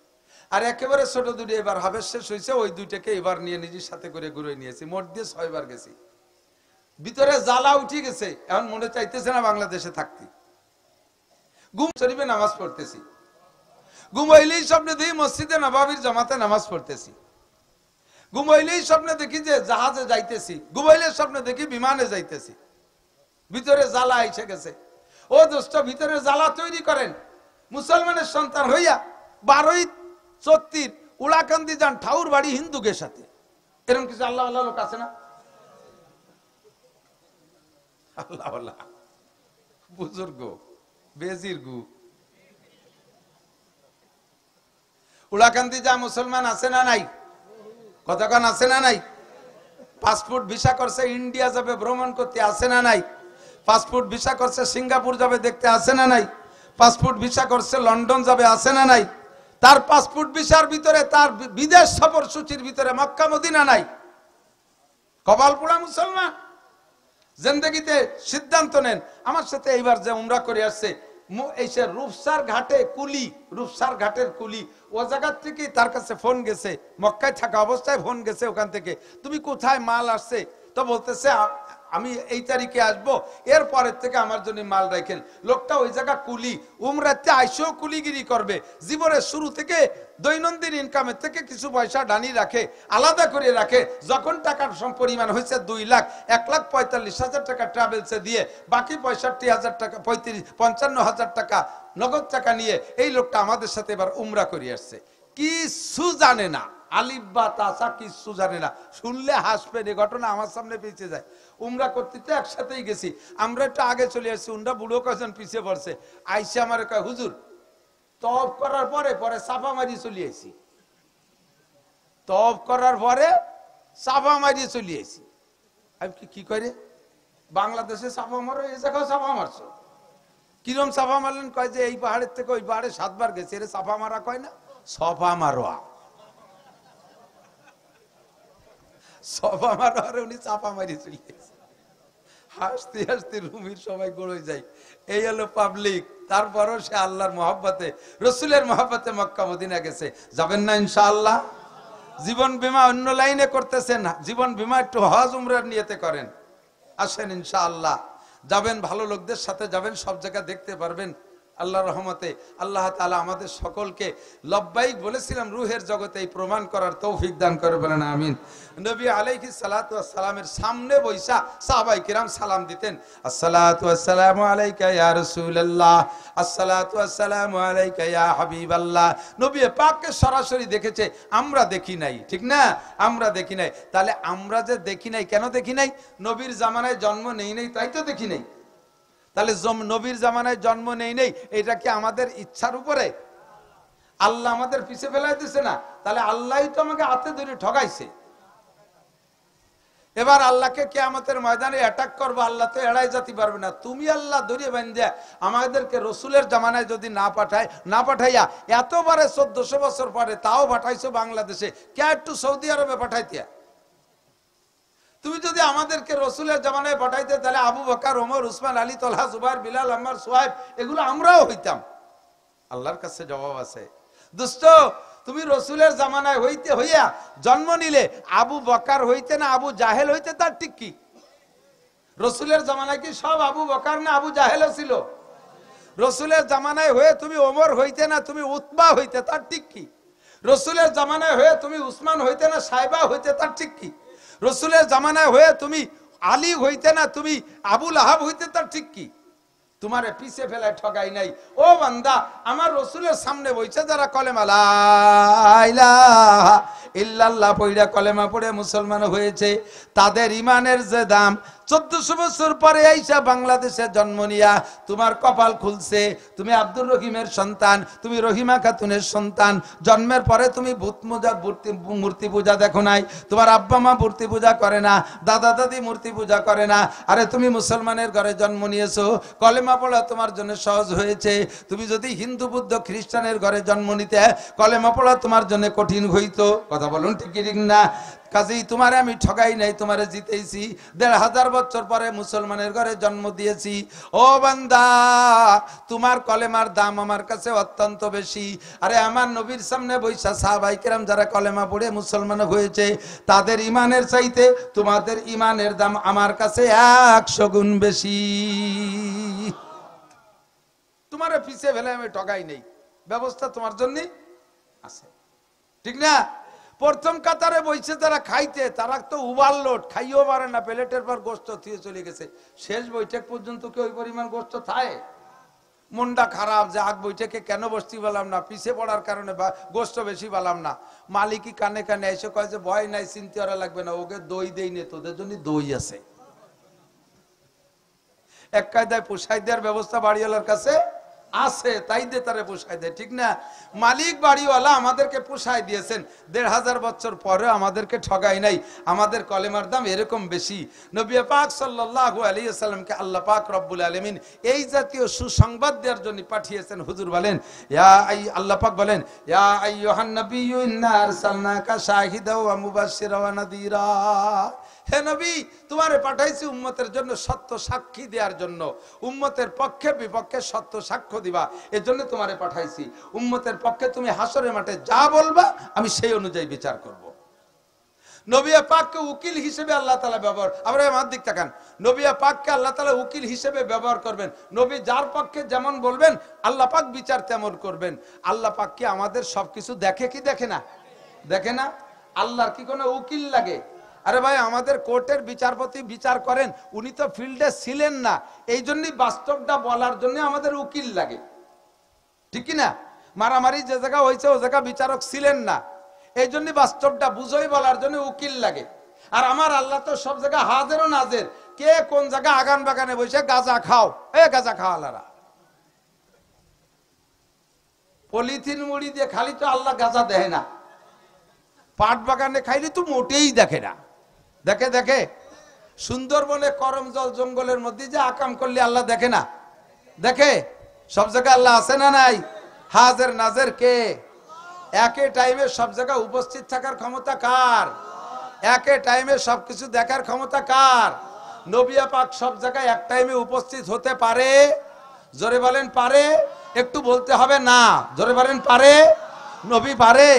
আর একেবারে ছোট দুটো এবার হাফেজ শেষ হয়েছে, ওই দুইটাকে এবার নিয়ে নিজের সাথে করে ঘুরে নিয়েছি। মোট দিয়ে 6 বার গেছি। ভিতরে জ্বালা উঠে গেছে, এখন মনে চাইতেছে না বাংলাদেশে থাকতে। ঘুম শরীফে নামাজ পড়তেছি, ঘুমাইলেই স্বপ্নে দেখি মসজিদে নববীর জামাতে নামাজ পড়তেছি, ঘুমাইলেই স্বপ্নে দেখি যে জাহাজে যাইতেছি, ঘুমাইলে স্বপ্নে দেখি বিমানে যাইতেছি। ভিতরে জ্বালা এসে গেছে। ও দোস্ত, ভিতরে জ্বালা তৈরি করেন। মুসলমানের সন্তান হইয়া 12-34 উড়াকান্দি যান, ঠাউর বাড়ি হিন্দুকের সাথে। এরকম কিছু আল্লাহ আল্লাহ লোক আছে না? আল্লাহ আল্লাহ বুজুর্গ বেজিরগু উড়াকান্দি যা মুসলমান আছে না নাই? কতক্ষণ আছে না নাই? পাসপোর্ট ভিসা করছে, ইন্ডিয়া যাবে ভ্রমণ করতে, আছে না নাই? পাসপোর্ট ভিসা করছে, সিঙ্গাপুর যাবে দেখতে, আছে না নাই? পাসপোর্ট ভিসা করছে, লন্ডন যাবে, আছে না নাই? তার পাসপোর্ট ভিসার ভিতরে, তার বিদেশ সফর সূচির ভিতরে মক্কা মদিনা নাই। কপাল পোড়া মুসলমান। জিন্দেগিতে সিদ্ধান্ত নেন। আমার সাথে এইবার যে উমরা করে আসছে, এই সে রূপসার ঘাটে কুলি, রূপসার ঘাটের কুলি, ও জায়গার থেকে তার কাছে ফোন গেছে, মক্কায় থাকা অবস্থায় ফোন গেছে ওখান থেকে, তুমি কোথায় মাল আসছে? তো বলতেছে, আমি এই তারিখে আসবো, এর পরের থেকে আমার জন্য মাল রাখেন। লোকটা ওই জায়গা কুলি, উমরাতে আইসেও কুলিগিরি করবে। জীবনের শুরু থেকে দৈনন্দিন ইনকামের থেকে কিছু পয়সা ডানি রাখে, আলাদা করে রাখে। যখন টাকার পরিমাণ হয়েছে 2 লাখ, 1,45,000 টাকা ট্রাভেলসে দিয়ে, বাকি 65,000 টাকা, 55,000 টাকা নগদ টাকা নিয়ে এই লোকটা আমাদের সাথে এবার উমরা করে আসছে। কিছু জানে না, আলিফ বা তাসা কিছু জানে না। শুনলে হাসবেন, এই ঘটনা আমার সামনে পিছিয়ে যায়। উমরা করতে তো একসাথেই গেছি, আমরা একটু আগে চলে আসছি, উনরা বুড়ো কজন পিছিয়ে পড়ছে। আইসে আমার কয়, হুজুর তওয়াব করার পরে পরে সাফা মারি চলে আসি, তওয়াব করার পরে সাফা মারি চলে আসি। আমি কি করে? বাংলাদেশে সাফা মারো, এই জায়গায় সাফা মারছো? কিরম সাফা মারলেন? কয় যে এই পাহাড়ের থেকে ওই পাহাড়ে 7 বার গেছে, এর সাফা মারা কয় না, সফা মারোয়া। সফা মারোয়ারে উনি চাপা মারি চলে গেছে। হাসতে হাসতে রুমির সবাই গড়ে যায়। এই হলো পাবলিক। তারপরও সে আল্লাহর মহব্বতে, রসুলের মহব্বতে মক্কা মদিনা গেছে। যাবেন না ইনশাআল্লাহ? জীবন বীমা অন্য লাইনে করতেছেন, জীবন বীমা একটু হজ উমরার নিয়তে করেন। আসেন ইনশাআল্লাহ, যাবেন, ভালো লোকদের সাথে যাবেন, সব জায়গা দেখতে পারবেন। আল্লাহর রহমতে আল্লাহ তাআলা আমাদের সকলকে লব্বাইক বলেছিলাম রুহের জগতে এই প্রমাণ করার তৌফিক দান করে, বলেন আমিন। নবী আলাইহিস সালাতু ওয়াস সালামের সামনে বৈশা সাহাবায়ে কিরাম সালাম দিতেন, আসসালাতু ওয়াসসালামু আলাইকা ইয়া রাসূলুল্লাহ, আসসালাতু ওয়াসসালামু আলাইকা ইয়া হাবিবাল্লাহ। নবী পাককে সরাসরি দেখেছে, আমরা দেখি নাই, ঠিক না? আমরা দেখি নাই। তাহলে আমরা যে দেখি নাই, কেন দেখি নাই? নবীর জামানায় জন্ম নেই নাই, তাই তো দেখি নাই। তাহলে নবীর জামানায় জন্ম নেই নেই, এটা কি আমাদের ইচ্ছার উপরে? আল্লাহ আমাদের পিছে ফেলাই দিছে না? তাহলে আল্লাহই তো আমাকে হাতে ধরে ঠকাইছে। এবার আল্লাহকে কিয়ামতের ময়দানে অ্যাটাক করবো, আল্লাহ তো এড়াই যেতে পারবে না। তুমি আল্লাহ ধরিয়ে বান্ধে আমাদেরকে রসুলের জামানায় যদি না পাঠাইয়া এতবারে 1400 বছর পরে তাও পাঠাইছো বাংলাদেশে, কে একটু সৌদি আরবে পাঠাইতিয়া? তুমি যদি আমাদেরকে রসুলের জামানায় পাঠাইতে তাহলে আবু বকর, ওমর, উসমান, আলী, তলহা, জুবাইর, বিলাল, আম্মার, সুহাইব এগুলো আমরাও হইতাম। আল্লাহর কাছে জবাব আছে। দোস্ত, তুমি রসুলের জামানায় হইয়া জন্ম নিলে আবু বকর হইতে না আবু জাহেল হইতে, তার ঠিক কি? রসুলের জামানায় কি সব আবু বকর না আবু জাহেল ছিল? রসুলের জামানায় হয়ে তুমি ওমর হইতে না তুমি উতবা হইতে, তার ঠিক কি? রসুলের জামানায় হয়ে তুমি উসমান হইতে না সাইবা হইতে, তার ঠিক কি? রসুলের জামানায় হয়ে তুমি আলী হইতে না তুমি আবুল আহাব হইতে, তার ঠিক কি? তোমারে পিছে ফেলায় ঠগাই নাই। ও বান্দা, আমার রসুলের সামনে বইছে যারা কলেমা লা ইলাহা ইল্লাল্লাহ পড়া কলেমা পড়ে মুসলমান হয়েছে, তাদের ইমানের যে দাম 1400 বছর পরে আইসা বাংলাদেশে জন্ম নিয়া তোমার কপাল খুলছে। তুমি আব্দুর রহিমের সন্তান, তুমি রহিমা খাতুনের সন্তান। জন্মের পরে তুমি মূর্তি পূজা দেখো নাই, তোমার আব্বা মা মূর্তি পূজা করে না, দাদা দাদি মূর্তি পূজা করে না। আরে তুমি মুসলমানের ঘরে জন্ম নিয়েছো, কলেমা পড়া তোমার জন্য সহজ হয়েছে। তুমি যদি হিন্দু বুদ্ধ খ্রিস্টানের ঘরে জন্ম নিতে, কলেমা পড়া তোমার জন্য কঠিন হইতো। কথা বলুন ঠিক ঠিক না? কাজেই তোমারে আমি ঠগাই নাই, তোমারে জিতেইছি। 1500 বছর পরে মুসলমানের ঘরে জন্ম দিয়েছি। ও বান্দা, তোমার কলেমার দাম আমার কাছে অত্যন্ত বেশি। আরে আমার নবীর সামনে বৈশা সাহাবায়ে কেরাম যারা কলেমা পড়ে মুসলমান হয়েছে, তাদের ইমানের চাইতে তোমাদের ইমানের দাম আমার কাছে 100 গুণ বেশি। তোমারে পিছিয়ে ফেলে আমি ঠগাই নেই, ব্যবস্থা তোমার জন্য আছে, ঠিক না? প্রথম কাতারে বইছে যারা খাইতে, তারা তো ওভারলোড, খাইও পারে না, প্লেটের পর গোস্ত থিয়ে চলে গেছে। শেষ বৈঠক পর্যন্ত কি ওই পরিমাণ গোস্ত খায়? মনটা খারাপ যে আগ বৈঠকে কেন বসতে পারলাম না, পিছিয়ে পড়ার কারণে গোস্ত বেশি পেলাম না। মালিকই কানে কানে এসে কয় যে ভয় নাই, চিনতে ওরা লাগবে না, ওকে দই দেই নে, তোদের জন্য দই আছে। এক কায়দায় পোষাই দেওয়ার ব্যবস্থা বাড়িওয়ালার কাছে আছে, তাই দিয়ে তারা পোষায় দেয়, ঠিক না? মালিক বাড়িওয়ালা আমাদেরকে পোষায় দিয়েছেন, 1500 বছর পরে আমাদেরকে ঠগাই নাই। আমাদের কলেমার দাম এরকম বেশি। নবী পাক সাল্লাল্লাহু আলাইহি ওয়াসাল্লামকে আল্লাহ পাক রব্বুল আলামিন এই জাতীয় সুসংবাদ দেওয়ার জন্য পাঠিয়েছেন। হুজুর বলেন, আল্লাহ পাক বলেন, ইয়া আইয়ুহান নাবিয়্যু ইন্না আরসালনাকা শাহিদাও ওয়া মুবাশশিরা ওয়া নাযীরা। হে নবী, তোমারে পাঠাইছি উম্মতের জন্য সত্য সাক্ষী দেওয়ার জন্য, উম্মতের পক্ষে বিপক্ষে সত্য সাক্ষ্য দিবা, এর জন্য তোমারে পাঠাইছি। উম্মতের পক্ষে তুমি হাসরের মাঠে যা বলবা আমি সেই অনুযায়ী বিচার করব। নবী পাককে উকিল হিসেবে আল্লাহ তাআলা ব্যবহার, আমরা আমার দিক তাকান, নবী পাককে আল্লাহ তাআলা উকিল হিসেবে ব্যবহার করবেন। নবী যার পক্ষে যেমন বলবেন আল্লাহ পাক বিচার তেমন করবেন। আল্লাহ পাক কি আমাদের সবকিছু দেখে কি দেখে না? দেখে না? আল্লাহর কি কোনো উকিল লাগে? আরে ভাই, আমাদের কোর্টের বিচারপতি বিচার করেন, উনি তো ফিল্ডে ছিলেন না, এই জন্যই বাস্তবটা বলার জন্য আমাদের উকিল লাগে, ঠিক কি না? মারামারি যে জায়গা হয়েছে ও জায়গা বিচারক ছিলেন না, এই জন্য বাস্তবটা বুঝোই বলার জন্য উকিল লাগে। আর আমার আল্লাহ তো সব জায়গায় হাজির ও নাজির। কে কোন জায়গায় আগান বাগানে বসে গাঁজা খাও, গাঁজা খাওয়ালারা পলিথিন মুড়ি দিয়ে খালি তো আল্লাহ গাঁজা দেয় না, পাট বাগানে খাইলে তো মোটেই দেখে না। দেখে দেখে সুন্দরবনে করমজল জঙ্গলের মধ্যে যে আকাম করলে আল্লাহ দেখে না? দেখে। সব জায়গায় আল্লাহ আছে না নাই? হাজির নাজির কে? একই টাইমে সব জায়গায় উপস্থিত থাকার ক্ষমতা কার? একই টাইমে সবকিছু দেখার ক্ষমতা কার? নবী পাক সব জায়গায় এক টাইমে উপস্থিত হতে পারে? জোরে বলেন পারে? একটু বলতে হবে না, জোরে বলেন পারে? নবী পারে।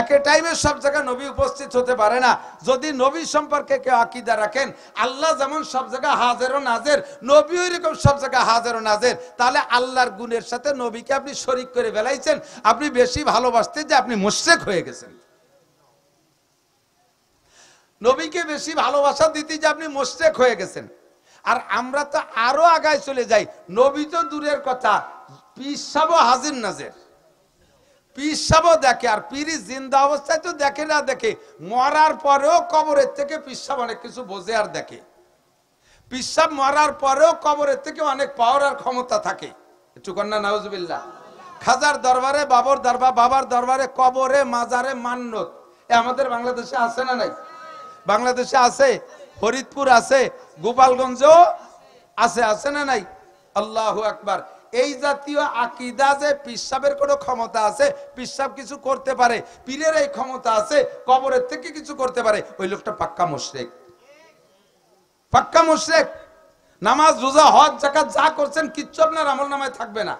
একই টাইমে সব জায়গায় নবী উপস্থিত হতে পারে না। যদি নবী সম্পর্কে কেউ আকীদা রাখেন আল্লাহ যেমন সব জায়গায় হাজির ও নাজির, নবীও এরকম সব জায়গায় হাজির ও নাজির, তাহলে আল্লাহর গুণের সাথে নবীকে আপনি শরীক করে ফেলাইছেন। আপনি বেশি ভালোবাসতে যে আপনি মুশরিক হয়ে গেছেন। নবীকে বেশি ভালোবাসা দিতে যে আপনি মুশরিক হয়ে গেছেন। আর আমরা তো আরো আগায় চলে যাই, নবী তো দূরের কথা, পীর সাহেব হাজির নাজির। পীর সাহেব দেখে, আর পীরি জিন্দা অবস্থায় তো দেখে না, দেখে মরার পরেও কবরের থেকে পীর সাহেব অনেক কিছু বোঝে আর দেখে। পীর সাহেব মরার পরেও কবরের থেকে অনেক পাওয়ার আর ক্ষমতা থাকে। একটু কন্যা নাউজুবিল্লাহ। খাজার দরবারে, বাবার দরবারে, কবরে, মাজারে মান্নত, এ আমাদের বাংলাদেশে আছে না নাই? বাংলাদেশে আছে। ফরিদপুর আছে, গোপালগঞ্জও আছে, আছে না নাই? আল্লাহু আকবার। এই জাতীয় আকীদা যে পিসাবের কোনো ক্ষমতা আছে, পিসাব কিছু করতে পারে, পীরের এই ক্ষমতা আছে কবরের থেকে কিছু করতে পারে, ওই লোকটা পাক্কা মুশরিক, পাক্কা মুশরিক। নামাজ রোজা হজ যাকাত যা করছেন কিচ্ছু আপনার আমলনামায় থাকবে না।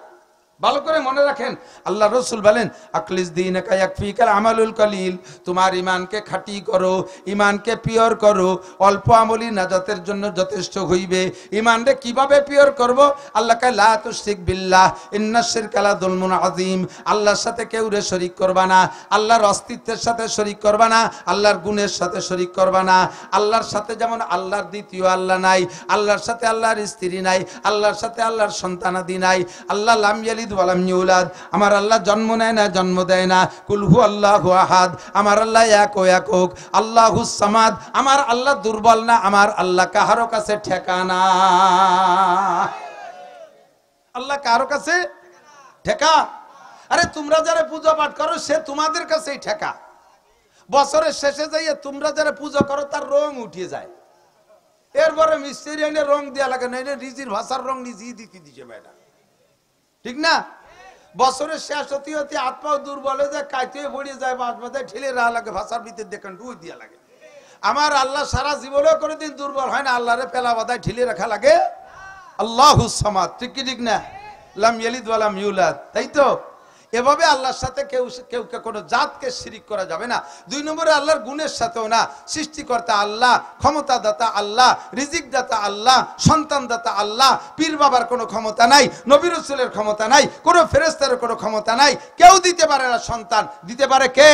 ভালো করে মনে রাখেন, আল্লাহ রাসূল বলেন আকলিস দীনাকা ইয়াকফিকাল আমালুল কলিল, তোমার ঈমানকে খাঁটি করো, ঈমানকে পিওর করো, অল্প আমলই নাজাতের জন্য যথেষ্ট হইবে। ঈমানকে কিভাবে পিওর করব? আল্লাহ কয় লা তুশরিক বিল্লাহ ইন্নাশ শিরকা লা যুলমুন আযীম, আল্লাহর সাথে কেউরে শরীক করবা না, আল্লাহর অস্তিত্বের সাথে শরীক করবা না, আল্লাহর গুণের সাথে শরীক করবা না। আল্লাহর সাথে যেমন আল্লাহর দ্বিতীয় আল্লাহ নাই, আল্লাহর সাথে আল্লাহর স্ত্রী নাই, আল্লাহর সাথে আল্লাহর সন্তানাদি নাই। আল্লাহ লাম ইয়ালিদ ওয়ালাম ইউলাদ, আমার আল্লাহ জন্ম নেয় না, জন্ম দেয় না। কুল হু আল্লাহু আহাদ, আমার আল্লাহ এক ও একক। আল্লাহুস সামাদ, আমার আল্লাহ দুর্বল না, আমার আল্লাহ কারো কাছে ঠেকানা। আল্লাহ কারো কাছে ঠেকা? আরে তোমরা যারা পূজা পাঠ করো সে তোমাদের কাছেই ঠেকা। বছরের শেষে যাইয়ে তোমরা যারা পূজা করো তার রং উঠিয়ে যায়, এরপরে মিস্ত্রি এনে রং দেওয়া লাগে না, এনে রিজির ভাষার রং নিজেই দিতে দিছে বেটা, ঠিক না? বছরের শেষ হতে হতে হাত পাও দুর্বল হয়ে যায়, কাইতে পড়ে যায়, বাঁশ বাঁধায় ঠেলে রাখা লাগে, ভাষার ভিতরে দেখেন ডুই দিয়া লাগে। আমার আল্লাহ সারা জীবনেও কোনোদিন দুর্বল হয় না, আল্লাহরে পেলা বাঁধায় ঠেলে রাখা লাগে। আল্লাহুস সামাদ, ঠিক কি ঠিক না? লাম ইয়ালিদ ওয়া লাম ইউলাদ, তাই তো? এভাবে আল্লাহর সাথে কেউ কোনো জাতকে শিরিক করা যাবে না। দুই নম্বরে আল্লাহর গুণের সাথেও না। সৃষ্টিকর্তা আল্লাহ, ক্ষমতাদাতা আল্লাহ, রিজিক দাতা আল্লাহ, সন্তান দাতা আল্লাহ। পীর বাবার কোনো ক্ষমতা নাই, নবী রাসূলের ক্ষমতা নাই, কোনো ফেরেশতার কোনো ক্ষমতা নাই। কেউ দিতে পারে না সন্তান, দিতে পারে কে?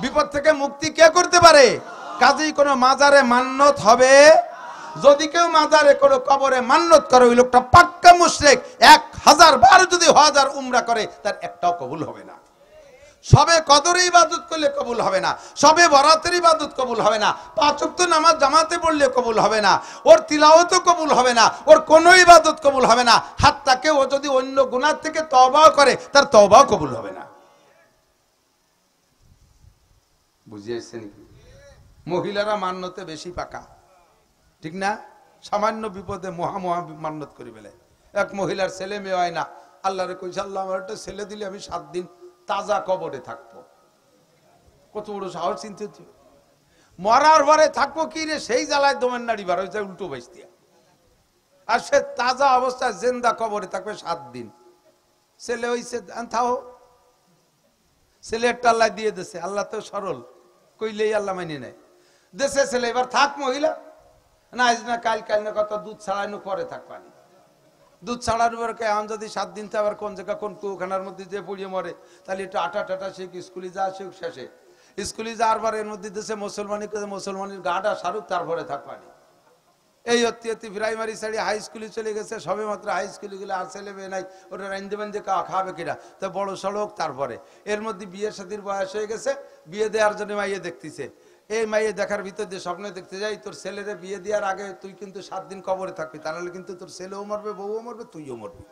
বিপদ থেকে মুক্তি কে করতে পারে? কাজেই কোনো মাজারে মান্নত হবে, যদি কেউ মাজারে কোনো কবরে মান্নত করে ওই লোকটা পাক্কা মুশরিক। 1000 বার যদি হজ আর উমরা করে তার একটাও কবুল হবে না। সবে কদরে ইবাদত করলে কবুল হবে না, সবে বরাতের ইবাদত কবুল হবে না, 5 ওয়াক্ত নামাজ জামাতে পড়লে কবুল হবে না, ওর তিলাওয়াতও কবুল হবে না, ওর কোনো ইবাদত কবুল হবে না। হাত্তা কেউ যদি অন্য গুনাহ থেকে তওবাও করে তার তওবাও কবুল হবে না। বুঝিয়েছেন? মহিলারা মান্নতে বেশি পাকা, ঠিক না? সামান্য বিপদে মহা মান্নত করে ফেলে। এক মহিলার ছেলে মেয়ে হয় না, আল্লাহরে কইছে আল্লাহ আমার একটা ছেলে দিলে আমি 7 দিন তাজা কবরে থাকবো। কত বড় সাহস! চিন্তা হচ্ছে মরার পরে থাকবো কি রে, সেই জ্বালায় দমের নাড়ি বার হয়েছে উল্টো বাইস দিয়া, আর সে তাজা অবস্থায় জিন্দা কবরে থাকবে 7 দিন। ছেলে হইছে থাও, ছেলে একটা আল্লাহ দিয়ে দিছে, আল্লাহ তো সরল, কইলেই আল্লাহ মানিয়ে নেয়। দেশে ছেলে এবার থাক মহিলা না, আজ না কাল, কাল না কত দুধ ছাড়ানো পরে থাকবানি। দুধ ছাড়ানোর এখন যদি 7 দিন আবার কোন জায়গা কোন কুখানার মধ্যে যে পড়িয়ে মরে, তাহলে একটু আটা টাটা শেখ, স্কুলে যা শেখ, শেষে স্কুলে যাওয়ার পর এর মধ্যে দেশে মুসলমানের গাটা সারুক, তারপরে থাকবানি। এই অতি অতি প্রাইমারি ছাড়ি হাই স্কুলে চলে গেছে, সবে মাত্র হাই স্কুলে গেলে আর ছেলে মেয়ে নাই, ওটা রাইন্দে বান্ধে খাবে কিনা, তা বড় সড়ক। তারপরে এর মধ্যে বিয়ের সাথীর বয়স হয়ে গেছে, বিয়ে দেওয়ার জন্য মাইয়ে দেখতেছে। এই মাইয়ে দেখার ভিতর দিয়ে স্বপ্ন দেখতে যাই, তোর ছেলেরে বিয়ে দেওয়ার আগে তুই কিন্তু 7 দিন কবরে থাকবি, তাহলে কিন্তু তোর ছেলেও মরবে, বউও মরবে, তুইও মরবি।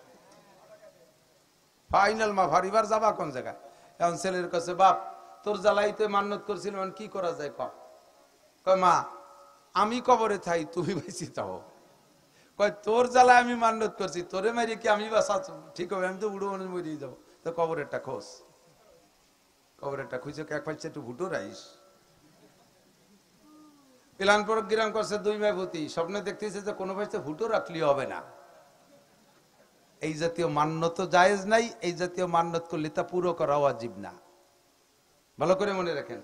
ফাইনাল মা ফারিবার যাবা কোন জায়গায়? এখন ছেলের কাছে বাপ তোর জ্বালাই তো মান্নত করছিলাম, কি করা যায় কয় মা আমি কবরে থাই তুমি বেশি চাও। কয় তোর জ্বালায় আমি মান্নত করছি, তোরে মারি কি আমি বাসা ঠিক হবে? আমি তো উড়ো মরিয়ে যাবো। তো কবরেরটা খোঁজ, কবরেরটা খুঁজে এক পাইছে একটু ভুটো রাইস। প্ল্যান প্রোগ্রাম করছে 2 মেভূতি, স্বপ্নে দেখতেছে যে কোনো পাইছে ভুটো রাখলি হবে না। এই জাতীয় মান্যত জায়েজ নাই, এই জাতীয় মান্যত করলে তা পুরো করা ওয়াজিব না। ভালো করে মনে রাখেন,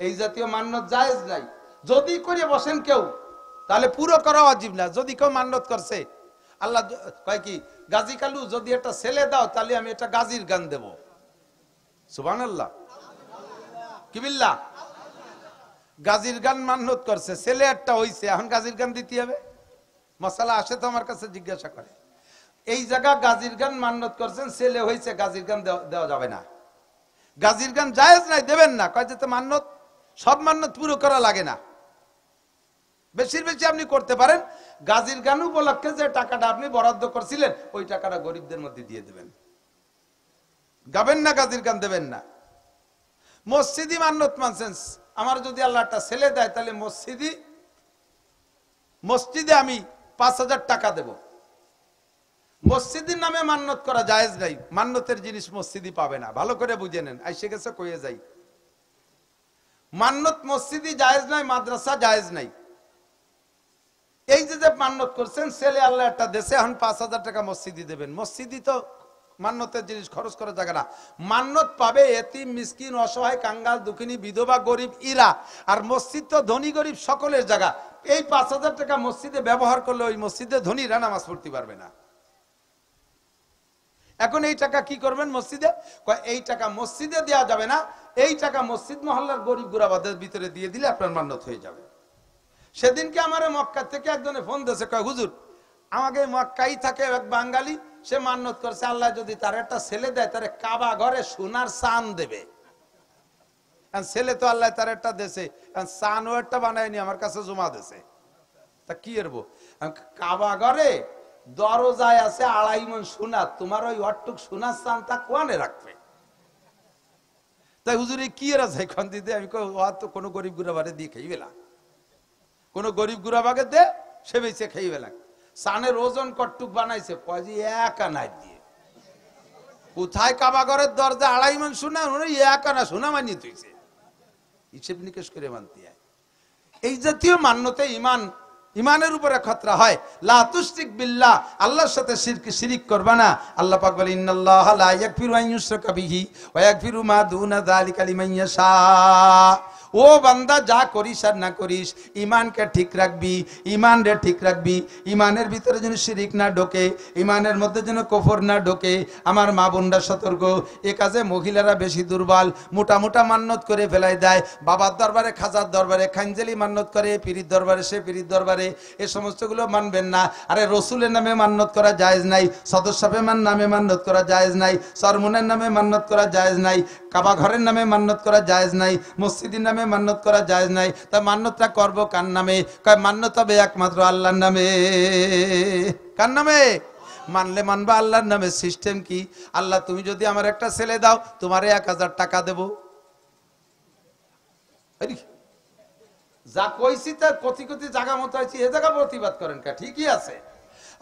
এই জাতীয় মান্যত জায়েজ নাই। যদি করে বসেন কেউ তাহলে পুরো করা ওয়াজিব না। যদি কেউ মান্যত করছে, আল্লাহ কয় কি, গাজী কালু যদি একটা ছেলে দাও তাহলে আমি একটা গাজীর গান দেব। সুবহানাল্লাহ, কি বিল্লাহ। গাজীর গান মান্যত করছে, ছেলে একটা হইছে, এখন গাজীর গান দিতে হবে? মশালা আসে তো আমার কাছে জিজ্ঞাসা করে, এই জায়গা গাজীর গান মান্যত করছেন, ছেলে হইছে, গাজীর গান দেওয়া যাবে না। গাজীর গান জায়েজ নাই, দেবেন না। কয় যেতে মান্যত, সব মান্যত পুরো করা লাগে না, বেশির বেশি আপনি করতে পারেন। গাজীর গান উপলক্ষে যে টাকাটা আপনি বরাদ্দ করছিলেন ওই টাকাটা গরিবদের মধ্যে দিয়ে দেবেন, গাবেন না, গাজীর গান দেবেন না। মসজিদি মান্যত মানছেন, আমার যদি আল্লাহ একটা ছেলে দেয় তাহলে মসজিদি মসজিদে আমি 5,000 টাকা দেব, মসজিদের নামে মান্নত করা জায়েজ নাই। মান্নতের জিনিস মসজিদই পাবে না, ভালো করে বুঝে নেন। আইসে গেছে কইয়ে যাই, মান্নত মসজিদই জায়েজ নাই, মাদ্রাসা জায়েজ নাই। এই যে মান্নত করছেন, ছেলে আল্লাহ একটা দেশে, এখন 5,000 টাকা মসজিদই দেবেন। মসজিদই তো মান্নতের জিনিস খরচ করা জায়গা না। মান্নত পাবে এতিম, মিসকিন, অসহায়, কাঙ্গাল, দুঃখিনী, বিধবা, গরিব ইরা। আর মসজিদ তো ধনী গরিব সকলের জায়গা। এই 5,000 টাকা মসজিদে ব্যবহার করলে ওই মসজিদে ধনীরা নামাজ পড়তে পারবে না। এখন এই টাকা কি করবেন মসজিদে? এই টাকা মসজিদে দেওয়া যাবে না, এই টাকা মসজিদ মহল্লার গরিব গুরাবাদের ভিতরে দিয়ে দিলে আপনার মান্নত হয়ে যাবে। সেদিনকে আমার মক্কা থেকে একজনে ফোন দিয়েছে, কয় হুজুর আমাকে মক্কাই থাকে এক বাঙালি, সে মান্নত করছে আল্লাহ যদি তার একটা ছেলে দেয় তারে কাবা ঘরে সোনার চান দেবে। ছেলে তো আল্লাহ তার একটা দেশে, চানও একটা বানায়নি, আমার কাছে জমা দিয়েছে। তা কি করবো? কাবা ঘরে দরজায় আছে 2.5 মণ সোনা, তোমার ওই অটুক সোনার চানটা কোয়ানে রাখবে? তাই হুজুর কি এরা যাই খন দিতে? আমি তো কোনো গরিব গুরাবারে দিয়ে খাইবে না, কোনো গরিব গুরাবাকে দে, সে বেঁচে খাইবে না। সানের ওজন কটুক বানাইছে, কয় 1 আনা দিয়ে। কোথায় কাবা ঘরের দরজা 2.5 মণ সোনা, 1 আনা সোনা মানিয়ে তুইছে, হিসেব নিকেশ করে মানতে হয়। এই জাতীয় মান্যতে ইমানের উপরে খতরা হয়। লা তুশরিক বিল্লাহ, আল্লাহর সাথে শিরক করবা না। আল্লাহ পাক বলেন ইন্নাল্লাহা লা ইয়াগফিরু আন ইউশরাকা বিহি ওয়া ইয়াগফিরু মা দুনা যালিকা লিমান ইয়াশা। ও বান্দা, যা করিস আর না করিস, ইমানকে ঠিক রাখবি, ইমান রে ঠিক রাখবি। ইমানের ভিতরে যেন শিরিক না ঢোকে, ইমানের মধ্যে যেন কুফর না ঢোকে। আমার মা বোনরা সতর্ক, এ কাজে মহিলারা বেশি দুর্বল, মোটা মোটা মান্নত করে ফেলাই দেয়। বাবার দরবারে, খাজার দরবারে খানজেলি মান্নত করে, পীরির দরবারে সে পীরির দরবারে, এ সমস্তগুলো মানবেন না। আরে রসুলের নামে মান্নত করা জায়েজ নাই, সদস্যের নামে মান্নত করা জায়েজ নাই, সরমুনের নামে মান্নত করা জায়েজ নাই, কাবা ঘরের নামে মান্নত করা জায়েজ নাই, মসজিদের নামে মান্নত করা জায়েজ নাই। তা মান্যতটা করবো কার নামে? কয় মান্যত হবে একমাত্র আল্লাহর নামে। কার নামে? মানলে মানবা আল্লাহর নামে। সিস্টেম কি? আল্লাহ তুমি যদি আমার একটা ছেলে দাও, তোমারে 1,000 টাকা দেব। যা কইছি তার কতি কতি জায়গা মতো আছি, এ জায়গা প্রতিবাদ করেন কা? ঠিকই আছে।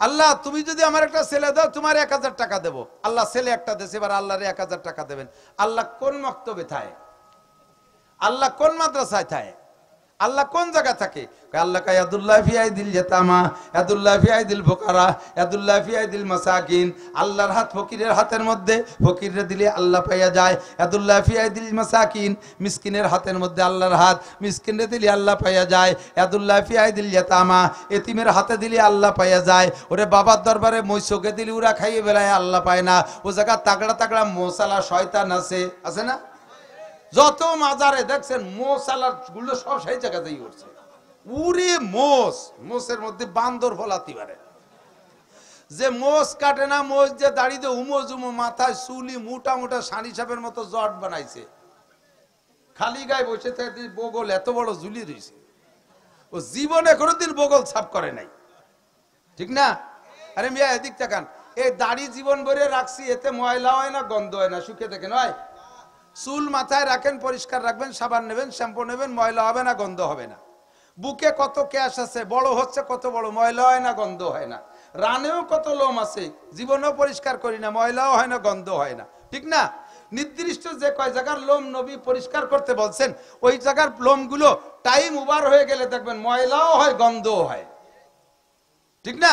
আল্লাহ তুমি যদি আমার একটা ছেলে দাও, তোমার 1,000 টাকা দেবো। আল্লাহ ছেলে একটা দেশে, এবার আল্লাহরে 1,000 টাকা দেবেন। আল্লাহ কোন মক্তবে থাকে? আল্লাহ কোন মাদ্রাসায় থাকে? আল্লাহ কোন জায়গা থাকে? আল্লাহ ইয়াদুল্লাহ ফি আইদিল ইয়াতামা, ইয়াদুল্লাহ ফি আইদিল ফুকারা, ইয়াদুল্লাহ ফি আইদিল মাসাকিন। আল্লাহর হাত ফকিরের হাতের মধ্যে, ফকিররে দিলে আল্লাহ পাইয়া যায়। ইয়াদুল্লাহ ফি আইদিল মাসাকিন, মিসকিনের হাতের মধ্যে আল্লাহর হাত, মিসকিনরে দিলে আল্লাহ পাইয়া যায়। ইয়াদুল্লাহ ফি আইদিল ইয়াতামা, এতিমের হাতে দিলে আল্লাহ পাইয়া যায়। ওরে বাবার দরবারে মৈশকে দিলে ওরা খাইয়ে বেলায়, আল্লাহ পায় না। ও জায়গা তাগড়া তাগড়া মোসালা শয়তান আছে না? যত মাজারে দেখছেন মোসালার গুলো সব সেই জায়গাতেই করছে। উরে মোষের মধ্যে বান্দর ফলাতে পারে। যে মোষ কাটে না, মোষ যে দাড়িতে উমো মাথায় চুলি মোটা মোটা সানি সাপের মতো জট বানাইছে, খালি গায়ে বসে থাকে, বগল এত বড় ঝুলি রয়েছে। ও জীবনে কোনোদিন বগল ছাপ করে নাই, ঠিক না? আরে মিয়া এদিক তাকান, এই দাড়ি জীবন ভরে রাখছি, এতে ময়লা হয় না, গন্ধ হয় না, শুকে দেখেন হয়। চুল মাথায় রাখেন, পরিষ্কার রাখবেন, সাবান নেবেন, শ্যাম্পু নেবেন, ময়লা হবে না, গন্ধ হবে না। বুকে কত ক্যাশ আছে, বড় হচ্ছে কত বড়, ময়লা হয় না, গন্ধ হয় না। রানেও কত লোম আছে, জীবনেও পরিষ্কার করি না, ময়লাও হয় না, গন্ধ হয় না, ঠিক না? নির্দিষ্ট যে কয় জায়গার লোম নবী পরিষ্কার করতে বলছেন, ওই জায়গার লোমগুলো টাইম ওভার হয়ে গেলে দেখবেন ময়লাও হয়, গন্ধও হয়, ঠিক না?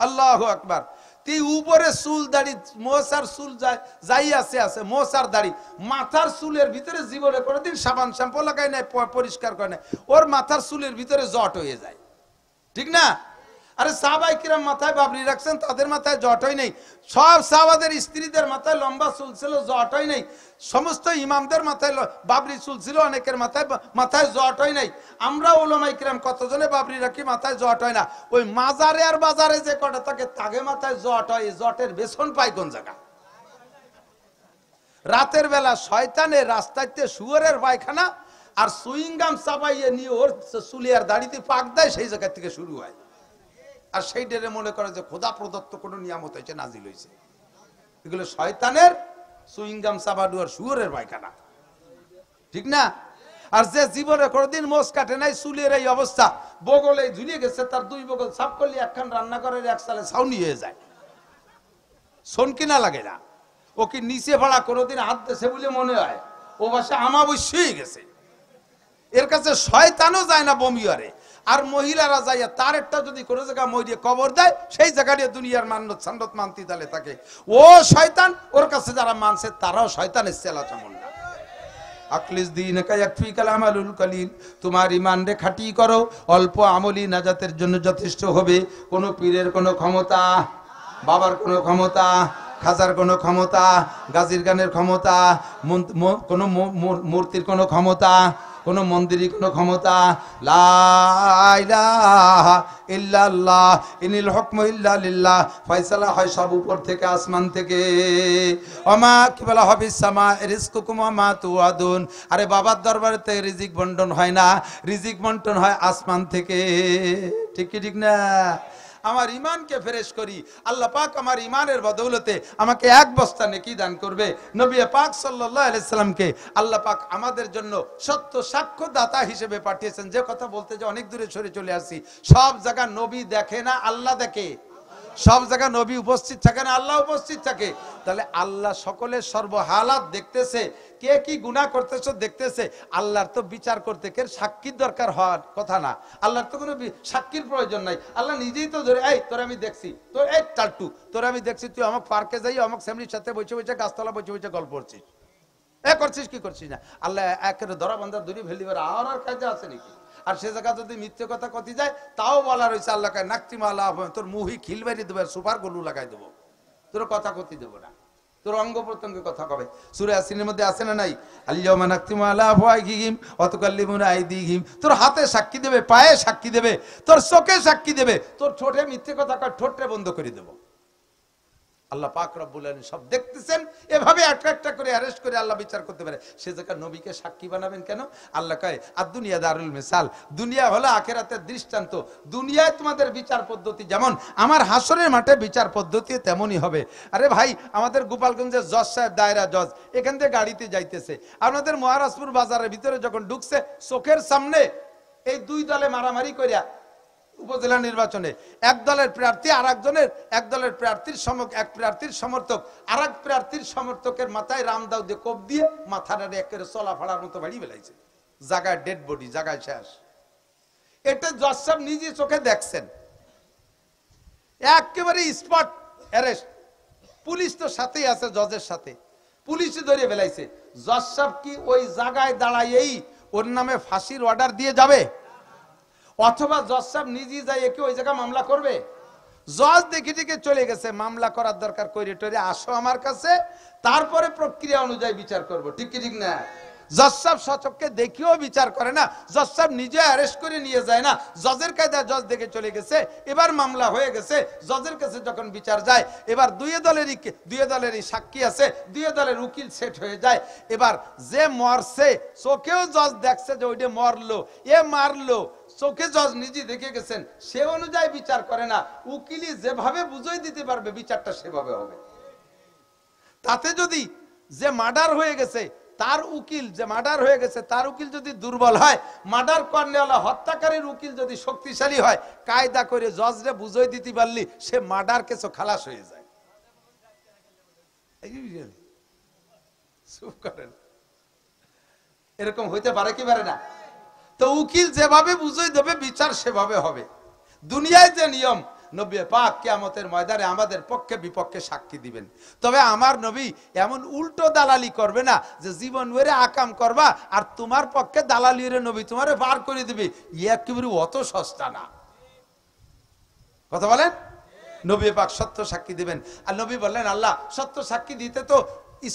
আল্লাহু আকবার। তুই উপরে চুল দাড়ি, মোসার চুল যাই আছে মোসার দাড়ি, মাথার চুলের ভিতরে জীবনে কোনোদিন সাবান শ্যাম্পু লাগাই নাই, পরিষ্কার করে নাই, ওর মাথার চুলের ভিতরে জট হয়ে যায়, ঠিক না? আরে সাহাবায়ে কিরাম মাথায় বাবরি রাখছেন, তাদের মাথায় জট হয় নাই। সব সাহাবাদের স্ত্রীদের মাথায় লম্বা চুল ছিল, জট হয় নাই। সমস্ত ইমামদের মাথায় বাবরি চুল ছিল, অনেকের মাথায় জট হয় নাই। আমরা উলামায়ে কিরাম কতজনে বাবরি রাখি, মাথায় জট হয় না। ওই মাজারে আর বাজারে যে কটা থাকে, তাকে মাথায় জট হয়। জটের বেসন পায় কোন জায়গা? রাতের বেলা শয়তানের রাস্তাতে শুয়োরের পায়খানা আর সুইংগাম চাপাইয়ে নিয়ে ওর চুলি আর দাড়িতে পাক দেয়, সেই জায়গা থেকে শুরু হয়। আর সেই ডেরে মনে করে যে খোদা প্রদত্ত কোনো নিয়ামত হয়েছে, নাজিল হয়েছে। এগুলো শয়তানের সুইংগাম চাবাডু আর শুয়োরের পায়খানা, ঠিক না? আর যে জীবনে কোনোদিন মোষ কাটে নাই, চুলের এই অবস্থা, বগলে ঝুলিয়ে গেছে, তার দুই বগল সাফ করলে একখান রান্নাঘরের এক সালে ছাউনি হয়ে যায়। শোন কিনা লাগে না, ও কি নিচে ভাড়া কোনোদিন হাত দেশে বলে মনে হয়? ও বাসা আমাবস্যই গেছে। এর কাছে শয়তানও যায় না বমিয়ারে। আর মহিলারা যাইয়া তার একটা যদি কোনো জায়গা মরিয়ে কবর দেয়, সেই জায়গায় দুনিয়ার মান্নত সান্নত মানতি তালে থাকে। ও শয়তান, ওর কাছে যারা মানছে তারাও শয়তানের চেলা চামুন্ডা। আখলিস দীনকা ইয়াকফিকাল আমালুল কলিল, তোমার ঈমান রে খাঁটি করো, অল্প আমলই নাজাতের জন্য যথেষ্ট হবে। কোনো পীরের কোনো ক্ষমতা, বাবার কোনো ক্ষমতা, খাজার কোনো ক্ষমতা, গাজীর গানের ক্ষমতা, কোনো মূর্তির কোনো ক্ষমতা, কোনো মন্দিরের কোনো ক্ষমতা, লা ইলাহা ইল্লাল্লাহ ইনিল হুকমু ইল্লা লিল্লাহ, ফয়সালা হয় সব উপর থেকে, আসমান থেকে। ওমা কি বলা হবে, সামা রিজকুকুম ওয়া মা তুআদুন। আরে বাবার দরবারে তো রিজিক বন্টন হয় না, রিজিক বন্টন হয় আসমান থেকে। ঠিক কি ঠিক না? আমার ইমানকে ফ্রেশ করি, আল্লাহ পাক আমার ইমানের বদৌলতে আমাকে এক বস্তা নেকি দান করবে। নবী পাক সাল্লাল্লাহু আলাইহি সাল্লামকে আল্লাহ পাক আমাদের জন্য সত্য সাক্ষ্য দাতা হিসেবে পাঠিয়েছেন। যে কথা বলতে যে অনেক দূরে সরে চলে আসি, সব জায়গা নবী দেখে না, আল্লাহ দেখে। সব জায়গা নবী উপস্থিত থাকে না, আল্লাহ উপস্থিত থাকে। তাহলে আল্লাহ সকলের সর্বহালাত দেখতেছে, কে কি গুনাহ করতেছ দেখতেছে। আল্লাহর তো বিচার করতে কে সাক্ষীর দরকার হওয়ার কথা না, আল্লাহর তো কোনো সাক্ষীর প্রয়োজন নাই। আল্লাহ নিজেই তো ধরে, এই তোর আমি দেখছি, তোর এই টালটু তোর আমি দেখছি, তুই আমার পার্কে যাই আমার ফ্যামিলির সাথে বসে বসে গাছতলা বসে বসে গল্প করছিস, এ করছিস কি করছিস না। আল্লাহ একের ধরা বান্ধা দূরে ফেলিবার আর কাজে আছে নাকি? আর সে জায়গা যদি মিথ্যে কথা কতি যায়, তাও বলা রয়েছে আল্লাহ কায় নাকতিমালা, তোর মুহি খিলবাড়ি দেবে, সুপার গলু লাগাই দেবো, তোর কথা কতি দেবো না, তোর অঙ্গ প্রত্যঙ্গে কথা কবে। সূরা ইয়াসিনের মধ্যে আছে না নাই, আল-ইয়াওমা নাকতিমু আলা আফওয়াহিহিম ওয়া তুকাল্লিমুনা আইদিহিম। তোর হাতে সাক্ষী দেবে, পায়ে সাক্ষী দেবে, তোর চোখে সাক্ষী দেবে, তোর ঠোঁটে মিথ্যে কথা কয় ঠোঁটে বন্ধ করে দেবো। আল্লাহ পাক রব্বুল আলামিন সব দেখতেছেন, এভাবে একটা করে অ্যারেস্ট করে আল্লাহ বিচার করতে পারে। সে জায়গা নবীকে সাক্ষী বানাবেন কেন? আল্লাহ কয় আদ-দুনিয়া দারুল মিসাল, দুনিয়া হলো আখিরাতের দৃষ্টান্ত। দুনিয়ায় তোমাদের বিচার পদ্ধতি যেমন, আমার হাসরের মাঠে বিচার পদ্ধতি তেমনই হবে। আরে ভাই, আমাদের গোপালগঞ্জের জজ সাহেব, দায়রা জজ, এখান থেকে গাড়িতে যাইতেছে, আপনাদের মহারাজপুর বাজারের ভিতরে যখন ঢুকছে, চোখের সামনে এই দুই দলে মারামারি করিয়া উপজেলা নির্বাচনে এক দলের প্রার্থী আর একজনের, এক দলের প্রার্থীর এক প্রার্থীর সমর্থক আর এক প্রার্থীর সমর্থকের মাথায় রামদাও দিয়ে কোপ দিয়ে মাথাটা একেবারে চলা ফাড়ার মতো বাড়ি বেলাইছে। জায়গায় ডেড বডি, জায়গায় শেষ। এটা জজ সাহেব নিজে চোখে দেখছেন, একেবারে স্পট অ্যারেস্ট। পুলিশ তো সাথেই আছে, জজের সাথে, পুলিশই ধরে বেলাইছে। জজ সাহেব কি ওই জায়গায় দাঁড়াইয়েই ওর নামে ফাঁসির অর্ডার দিয়ে যাবে? অথবা জজ সাহেব নিজেই যাই কি ওই জায়গা মামলা করবে? জজ দেখে দেখে চলে গেছে, মামলা করার দরকার কইরে টরে আসো আমার কাছে, তারপরে প্রক্রিয়া অনুযায়ী বিচার করব। ঠিক কি ঠিক না? জজ সাহেব সচক্ষে দেখিও বিচার করে না, জজ সাহেব নিজে অ্যারেস্ট করে নিয়ে যায় না, জজের কায়দা জজ দেখে চলে গেছে। এবার মামলা হয়ে গেছে, জজের কাছে যখন বিচার যায়, এবার দুই দলেরই সাক্ষী আছে, দুই দলের উকিল সেট হয়ে যায়। এবার যে মরছে চোখেও জজ দেখছে যে ওইটা মরলো, এ মারলো, চোখে জজ নিজে দেখে গেছেন, সে অনুযায়ী বিচার করে না। উকিলি যেভাবে বুঝাই দিতে পারবে বিচারটা সেভাবে হবে। তাতে যদি যে মার্ডার হয়ে গেছে তার উকিল, যে মার্ডার হয়ে গেছে তার উকিল যদি দুর্বল হয়, মার্ডার করনেওয়ালা হত্যাকারীর উকিল যদি শক্তিশালী হয়, কায়দা করে জজরে বুঝাই দিতে পারলি সে মার্ডার কেসও খালাস হয়ে যায়। এরকম হইতে পারে কি পারে না? তো উকিল যেভাবে বুঝাই দেবে বিচার সেভাবে হবে। দুনিয়ায় যে নিয়ম, নবী পাক কিয়ামতের ময়দানে আমাদের পক্ষে বিপক্ষে সাক্ষী দিবেন। তবে আমার নবী এমন উল্টো দালালি করবে না যে জীবন ওরে আকাম করবা আর তোমার পক্ষে দালালি রে নবী তোমারে বার করে দিবে, একেবারে অত সস্তা না। কথা বলেন? নবী পাক সত্য সাক্ষী দিবেন। আর নবী বললেন, আল্লাহ সত্য সাক্ষী দিতে তো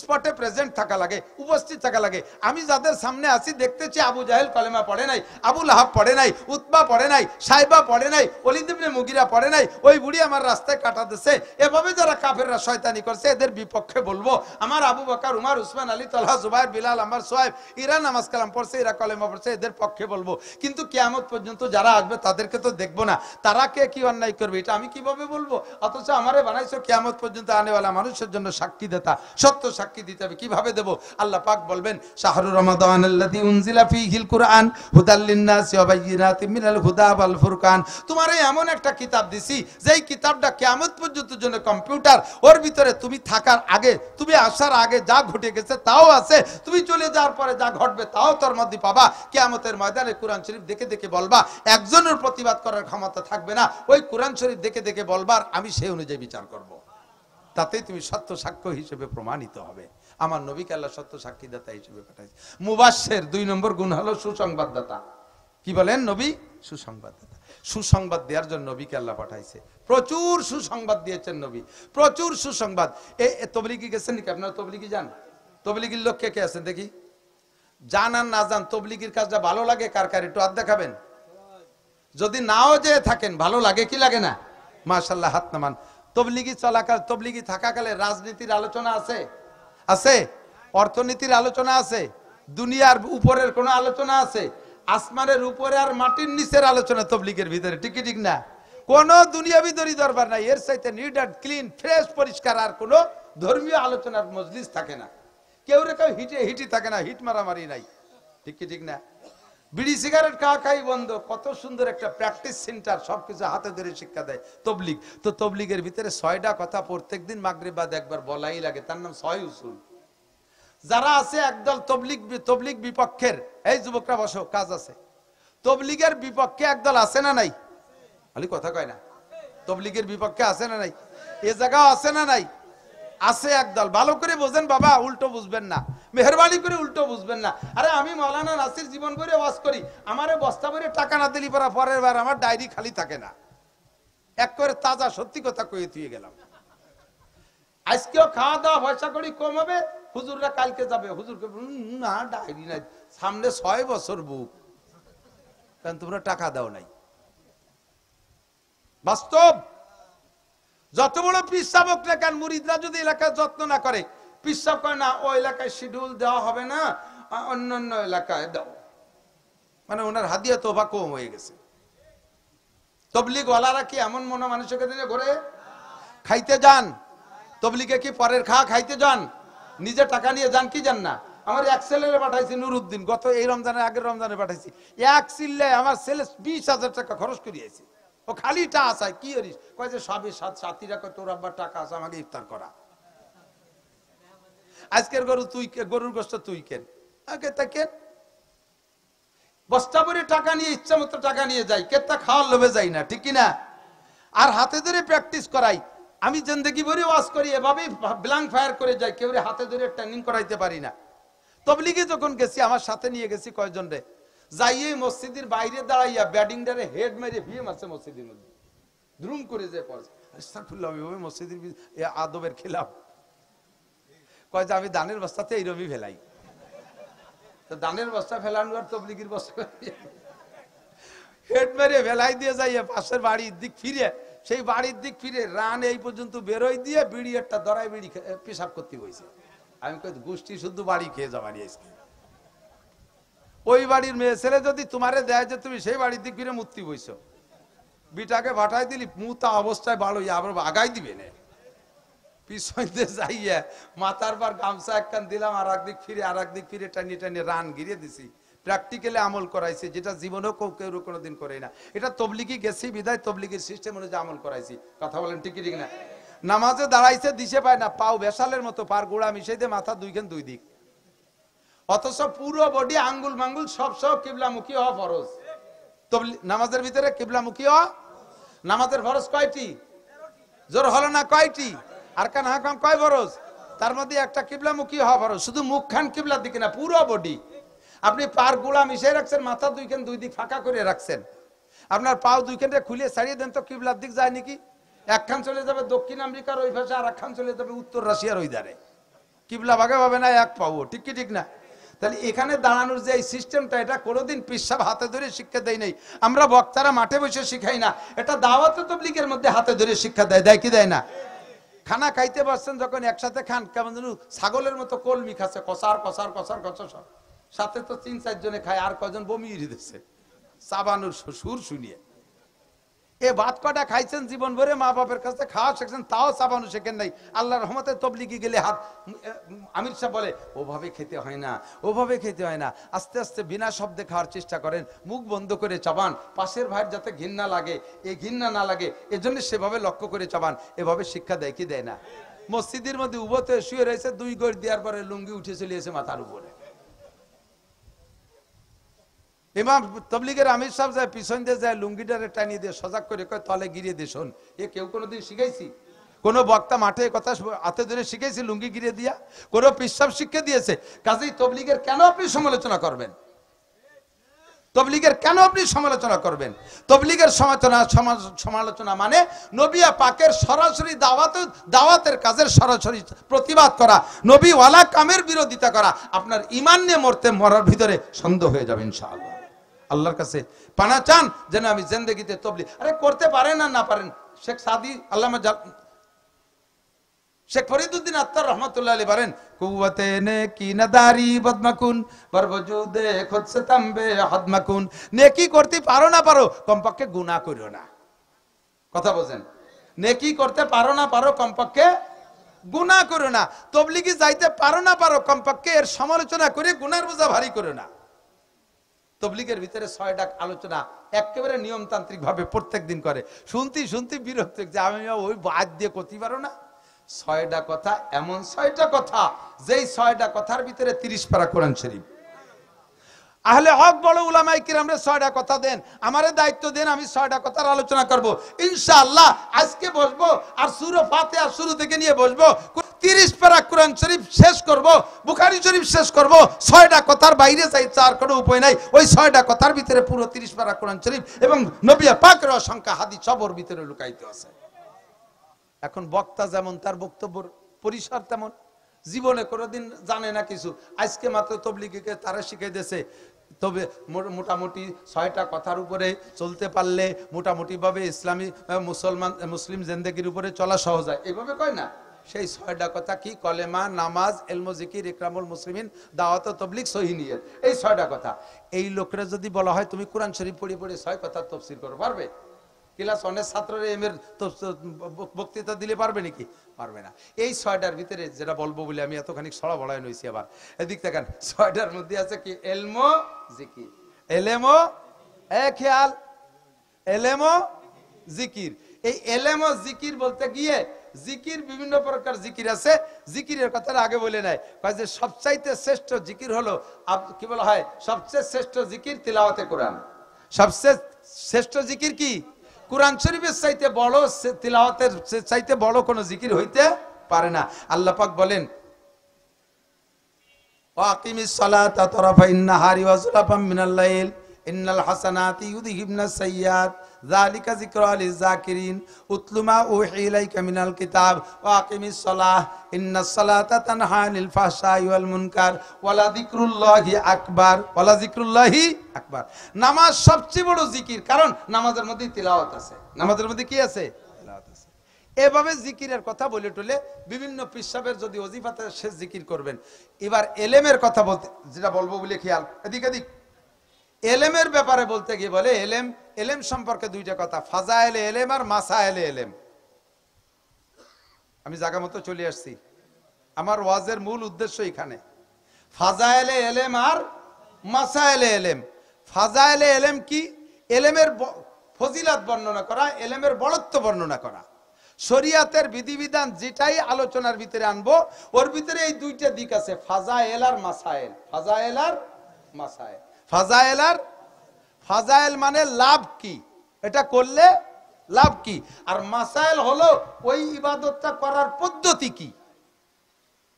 স্পটে প্রেজেন্ট থাকা লাগে, উপস্থিত থাকা লাগে। আমি যাদের সামনে আছি দেখতেছি আবু জাহেল কলেমা পড়ে নাই, আবু লাহাব পড়ে নাই, উতবা পড়ে নাই, সাইবা পড়ে নাই, ওলীদ ইবনে মুগিরা পড়ে নাই, ওই বুড়ি আমার রাস্তায় কাটা দিছে। এভাবে যারা কাফেররা শয়তানি করছে এদের বিপক্ষে বলবো। আমার আবু বকর, উমর, উসমান, আলী, তালহা, জুবাইর, বিলাল, আম্মার, সোহাইব, এরা নামাজ কালাম পড়ছে, এরা কলেমা পড়ছে, এদের পক্ষে বলবো। কিন্তু কিয়ামত পর্যন্ত যারা আসবে তাদেরকে তো দেখবো না, তারা কে কি অন্যায় করবে এটা আমি কিভাবে বলবো? অথচ আমারে বানাইছো কিয়ামত পর্যন্ত আনেওয়ালা মানুষের জন্য সাক্ষী দেতা, সত্য সাক্ষী দিতে হবে। কিভাবে দেব? আল্লাহ পাক বলবেন শাহরুর রমাদানাল্লাযী উনজিলা ফীহিল কুরআন হুদাল লিন-নাসি ওয়া বায়্যিনাতিম মিনাল হুদা ওয়াল ফুরকান। তোমারে এমন একটা কিতাব দিছি যেই কিতাবটা কিয়ামত পর্যন্ত জন্য কম্পিউটার, ওর ভিতরে তুমি থাকার আগে, তুমি আসার আগে যা ঘটে গেছে তাও আছে, তুমি চলে যাওয়ার পরে যা ঘটবে তাও তোর মধ্যে পাবা। কিয়ামতের ময়দানে কোরআন শরীফ দেখে দেখে বলবা, একজনের প্রতিবাদ করার ক্ষমতা থাকবে না, ওই কোরআন শরীফ দেখে দেখে বলবার আমি সেই অনুযায়ী বিচার করব। তাতেই তুমি সত্য সাক্ষ্য হিসেবে প্রমাণিত হবে। আমার নবীকে আল্লাহ সত্য সাক্ষীদাতা হিসেবে পাঠাইছে। মুবাশশির 2 নম্বর গুণ হলো সুসংবাদদাতা। কি বলেন? নবী সুসংবাদদাতা। সুসংবাদ দেওয়ার জন্য নবীকে আল্লাহ পাঠাইছে। প্রচুর সুসংবাদ দিয়েছেন নবী, প্রচুর সুসংবাদ। তবলিগি গেছেন নাকি আপনারা? তবলিগি যান? তবলিগির লোক কে কে আছেন দেখি? জান আর না জান তবলিগির কাজটা ভালো লাগে কার কার একটু হাত দেখাবেন। যদি নাও যে থাকেন ভালো লাগে কি লাগে না? মাশাআল্লাহ, হাত নামান। তবলিগি চলাকাল, তবলিগি থাকাকালে রাজনীতির আলোচনা আছে? আছে। অর্থনীতির আলোচনা আছে? দুনিয়ার উপরের কোন আলোচনা আছে? আসমানের উপরে আর মাটির নিচের আলোচনা তবলিগের ভিতরে, ঠিক কি ঠিক না? কোন দুনিয়াবি দরবার নাই। এর চাইতে নিট অ্যান্ড ক্লিন, ফ্রেশ, পরিষ্কার আর কোন ধর্মীয় আলোচনার মজলিস থাকে না। কেউ রে কেউ হিটি থাকে না, হিট মারামারি নাই, ঠিক কি ঠিক না? বিড়ি সিগারেট খাওয়া খাই বন্ধ। কত সুন্দর একটা প্র্যাকটিস সেন্টার, সবকিছু হাতে ধরে শিক্ষা দেয় তবলিগ। তো তবলিগের ভিতরে 6টা কথা প্রত্যেকদিন মাগরিব বাদ একবার বলাই লাগে, তার নাম 6 উসুল। যারা আছে একদল তবলিগ বিপক্ষের, এই যুবকরা বসো, কাজ আছে। তবলিগের বিপক্ষে একদল আছে না নাই? খালি কথা কয় না। তবলিগের বিপক্ষে আছে না নাই? এ জায়গা আছে না নাই? আছে একদল। ভালো করে বোঝেন বাবা, উল্টো বুঝবেন না, মেহরবানি করে উল্টো বুঝবেন না। আরে আমি মাওলানা নাসির জীবন ভরে ওয়াজ করি, আমারে বস্তা ভরে টাকা না দিলি পরা পরের বার আমার ডায়েরি খালি থাকে না। এক করে তাজা সত্যি কথা কয়ে তুই গেলাম। আজকেও খাওয়া দাওয়া পয়সা করি কম হবে, হুজুররা কালকে যাবে, হুজুরকে না ডায়েরি নাই, সামনে 6 বছর বুক, কারণ তোমরা টাকা দাও নাই। বাস্তব। যত বড় পিসাবক না কেন, মুরিদরা যদি এলাকায় যত্ন না করে, পিসাব করে না ওই এলাকায় শিডিউল দেওয়া হবে না, অন্যান্য এলাকায় দাও, মানে ওনার হাদিয়া তোবা কম হয়ে গেছে। তবলিগ ওয়ালারা কি এমন মনে মানুষকে নিয়ে ঘরে খাইতে যান? তবলিগে কি পরের খাইতে যান? নিজে টাকা নিয়ে যান কি যান না? আমার এক ছেলেরে পাঠাইছি নুরুদ্দিন, গত এই রমজানে, আগের রমজানে পাঠাইছি। এক চিল্লায় আমার ছেলে 20,000 টাকা খরচ করিয়েছি। ও খালি টা আসায় কি করিস? কয় যে সবই সাথীরা কয় তোর আব্বার টাকা আছে, আমাকে ইফতার করা। আজকের গরুর গোশত তুই কেন, আগে তা কেন? বস্তা ভরে টাকা নিয়ে ইচ্ছা মতো টাকা নিয়ে যাই, কেতা খাওয়ার লোভে যাই না, ঠিক কিনা? আর হাতে ধরে প্র্যাকটিস করাই। আমি জিন্দেগি ভরে ওয়াজ করি, এভাবেই ব্ল্যাঙ্ক ফায়ার করে যাই, কেউ হাতে ধরে ট্রেনিং করাইতে পারি না। তবলিগে যখন গেছি, আমার সাথে নিয়ে গেছি কয়জন রে, যাইয়ে মসজিদের বাইরে দাঁড়াইয়া ব্যাটিং ডারে হেড মেরে ভিএম আছে মসজিদের মধ্যে, দ্রুম করে যে পড়ছে আস্তাগফিরুল্লাহ, ওই মসজিদের আদবের খেলাফ। কয় যে আমি দানের বস্তাতে এইরকমই ফেলাই। তো দানের বস্তা ফেলানো আর তবলিগের বস্তা হেড মেরে ফেলাই দিয়ে যাইয়া পাশের বাড়ির দিক ফিরে, সেই বাড়ির দিক ফিরে রান এই পর্যন্ত বেরোয় দিয়ে বিড়ি একটা দরাই বিড়ি পেশাব করতে হয়েছে। আমি কই গোষ্ঠী শুদ্ধ বাড়ি খেয়ে যাবানি আজকে। ওই বাড়ির মেয়ে ছেলে যদি তোমারে দেয় যে তুমি সেই বাড়ির দিক ফিরে মুক্তি বইছো, বিটাকে ভাটাই দিলি মুতা অবস্থায় বাড়ো আবার আগাই দিবে না, পিছনে যাইয়া মাথার পর গামছা একখান দিলাম, আর একদিক ফিরে টানিয়ে টানিয়ে রান গিরিয়ে দিছি। প্র্যাকটিক্যালি আমল করাইছি, যেটা জীবনেও কেউ কোনোদিন করে না। এটা তবলিগি গেছি বিদায় তবলিগির সিস্টেম অনুযায়ী আমল করাইছি। কথা বলেন ঠিক ঠিক না? নামাজে দাঁড়াইছে দিশে পায় না, পাও বেসালের মতো, পার গোড়া মিশাই দিয়ে মাথা দুই দিক, অথচ পুরো বডি আঙ্গুল মাঙ্গুল সব কিবলামুখী হওয়া ফরজ। নামাজের ভিতরে কিবলামুখী হওয়া। নামাজের ফরজ কয়টি? জোর হলো না কয়টি? আর কান হাকাম কয় ফরজ? তার মধ্যে একটা কিবলামুখী হওয়া ফরজ। শুধু মুখখান কিবলার দিকে না, পুরো বডি। আপনি পার গোড়া মিশাই রাখছেন, মাথা দুই দিক ফাঁকা করে রাখছেন, আপনার পাও দুইখানটা খুলে ছাড়িয়ে দেন তো কিবলার দিক যায় নাকি? একখান চলে যাবে দক্ষিণ আমেরিকার ওই পাশে, আর একখান চলে যাবে উত্তর রাশিয়ার ওই ধারে। কিবলা ভাগে পাবে না, এক পাবো, ঠিক কি ঠিক না? তাহলে এখানে দাঁড়ানোর যে এই সিস্টেমটা, এটা কোনোদিন পিসাব হাতে ধরে শিক্ষা দেয় নাই। আমরা বক্তারা মাঠে বসে শিখাই না, এটা দাওয়াতে তাবলীগের মধ্যে হাতে ধরে শিক্ষা দেয় কি দেয় না? খানা খাইতে বসছেন যখন একসাথে খান, কেমন যেন ছাগলের মতো কলমি খাচ্ছে, কষার সাথে তো 3-4 জনে খায়, আর কজন বমি দিচ্ছে চাবানোর সুর শুনিয়ে। এ ভাত কটা খাইছেন জীবন ভরে, মা বাপের কাছে খাওয়া শিখছেন, তাও চাবানো শেখেন নাই। আল্লাহর রহমতে তবলিগি গেলে হাত, আমির সাহেব বলে ওভাবে খেতে হয় না, ওভাবে খেতে হয় না, আস্তে আস্তে বিনা শব্দে খাওয়ার চেষ্টা করেন, মুখ বন্ধ করে চাবান, পাশের ভাইয়ের যাতে ঘৃণা লাগে, এই ঘৃণা না লাগে এজন্য সেভাবে লক্ষ্য করে চাবান। এভাবে শিক্ষা দেয় কি দেয় না? মসজিদের মধ্যে উভতে শুয়ে রয়েছে, 2 গড় দেওয়ার পরে লুঙ্গি উঠে চলে এসে মাথার উপরে। ইমাম তবলিগের আমির সাহেব যায় পিছন দিয়ে যায়, লুঙ্গিটারে টানিয়ে দিয়ে সজাগ করে কয় তলে গিরিয়ে দিয়ে শোন। এ কেউ কোনোদিন শিখাইছি? কোন বক্তা মাঠে কথা হাতে ধরে শিখাইছি লুঙ্গি গিরিয়ে দিয়া? কোন পিসাব শিক্ষা দিয়েছে? কাজেই তবলিগের কেন আপনি সমালোচনা করবেন? তবলিগের কেন আপনি সমালোচনা করবেন? তবলিগের সমালোচনা মানে নবী পাকের সরাসরি দাওয়াতের কাজের সরাসরি প্রতিবাদ করা, নবী ওয়ালা কামের বিরোধিতা করা। আপনার ঈমান নিয়ে মরার ভিতরে সন্দেহ হয়ে যাবে ইনশাআল্লাহ। আল্লাহর কাছে পানা চান যেন আমি জিন্দেগিতে তবলিগ আরে করতে পারেন আর না পারেন। শেখ সাদি আল্লামা শেখ ফরিদউদ্দিন আত্তার রহমাতুল্লাহ আলাইহি বলেন, কুওয়াতে নেকি নাদারি বদমাকুন বরবজুদে খুদ সে তামবে হদমাকুন। নেকি করতে পারো না পারো, কমপক্ষে গুনাহ করিও না। কথা বলেন, নেকি করতে পারো না পারো, কমপক্ষে গুনাহ করো না। তবলিগি যাইতে পারো না পারো, কমপক্ষে এর সমালোচনা করে গুনার বোঝা ভারী করো না। তবলিগের ভিতরে 6 ডাক আলোচনা একেবারে নিয়মতান্ত্রিক ভাবে প্রত্যেক দিন করে। শুনতে বিরক্ত যে আমি ওই বাদ দিয়ে করতে পারো না। 6টা কথা, এমন 6টা কথা যেই 6টা কথার ভিতরে 30 পারা কোরআন শরীফ। আহলে হক বড় উলামায়ে কিরামরা 6টা কথা দেন, আমারে দায়িত্ব দেন, আমি 6টা কথার আলোচনা করব ইনশাআল্লাহ। আজকে বসবো আর সূরা ফাতিহা শুরু থেকে নিয়ে বসবো, 30 পারা কোরআন শরীফ শেষ করব, বুখারী শরীফ শেষ করব। 6টা কথার বাইরে চাই চার কোনো উপায় নাই। ওই 6টা কথার ভিতরে পুরো 30 পারা কোরআন শরীফ এবং নবী পাকের অসংখ্য হাদিস সবর ভিতরে লুকায়িত আছে। এখন বক্তা যেমন তার বক্তব্যের পরিসর তেমন, জীবনে কোনোদিন জানে না কিছু, আজকে মাত্র তবলিগীকে তারা শিখিয়ে দিয়েছে। তবে মোটামুটি 6টা কথার উপরে চলতে পারলে মোটামুটি ভাবে ইসলামী মুসলিম জিন্দেগির উপরে চলা সহজ হয়, এইভাবে কয় না? সেই 6টা কথা কি? কলেমা, নামাজ, ইলম, জিকির, ইকরামুল মুসলিমিন, দাওয়াত, তবলিগ, সহিহ নিয়ত, এই 6টা কথা। এই লোকরা যদি বলা হয় তুমি কোরআন শরীফ পড়ে 6 কথার তাফসীর করো, পারবে? ক্লাস 1 এর ছাত্ররা এর বক্তৃতা দিলে পারবে নাকি? পারবে না। এই 6টার ভিতরে যেটা বলবো বলে আমি এতখানি ছড়া বড়ায় নইছি। আবার এদিক দেখেন 6টার মধ্যে আছে কি? ইলম, জিকির, ইলম, খেয়াল, ইলম, জিকির। এই ইলম জিকির বলতে গিয়ে জিকির বিভিন্ন প্রকার জিকির আছে। জিকিরের কথাটা আগে বলে নাই, কয় যে সবচাইতে শ্রেষ্ঠ জিকির হলো কি বলা হয়? সবচেয়ে শ্রেষ্ঠ জিকির তিলাওয়াতে কোরআন। সবচেয়ে শ্রেষ্ঠ জিকির কি? কোরআন শরীফের চাইতে বড়, তিলাওয়াতের চাইতে বড় কোন জিকির হইতে পারে না। আল্লাহ পাক বলেন, ওয়াকিমিস সালাতা তারাফাইন নাহারি ওয়া যুলাফাম মিনাল লাইল ইন্নাল হাসানাতি ইউযহিবনাস সাইয়্যাত যালিকা যিকরা লিয-যাকিরিন উতলু মা উহি ইলাইকা মিনাল কিতাব ওয়াকিমিস সালাহ ইন্নাস সালাতা তানহা আনিল ফাহশাই ওয়াল মুনকার ওয়ালা যিকরুল্লাহি আকবার, ওয়ালা যিকরুল্লাহি আকবার। নামাজ সবচেয়ে বড় জিকির, কারণ নামাজের মধ্যে তিলাওয়াত আছে। নামাজের মধ্যে কি আছে? তিলাওয়াত আছে। এভাবে জিকিরের কথা বলে টলে বিভিন্ন পিসাবের যদি ওজিফাতে শেষ জিকির করবেন। এবার এলেমের কথা বলতে যেটা বলবো বলে খেয়াল, এদিক এলেমের ব্যাপারে বলতে গিয়ে বলে এলেম সম্পর্কে 2টা কথা, ফাজাইলে এলেম আর মাসাইলে এলেম। আমি জায়গা মতো চলে আসছি, আমার ওয়াজের মূল উদ্দেশ্য এখানে। ফাজাইলে এলেম আর মাসাইলে এলেম। ফাজাইলে এলেম কি? এলেমের ফজিলত বর্ণনা করা, এলেমের বড়ত্ব বর্ণনা করা। শরিয়াতের বিধিবিধান যেটাই আলোচনার ভিতরে আনবো, ওর ভিতরে এই 2টা দিক আছে, ফাজাইল আর মাসাইল। ফাজাইল আর মাসাইল। ফাজাইল আর ফাজাইল মানে লাভ কি, এটা করলে লাভ কি, আর মাসাইল হলো ওই ইবাদতটা করার পদ্ধতি কি।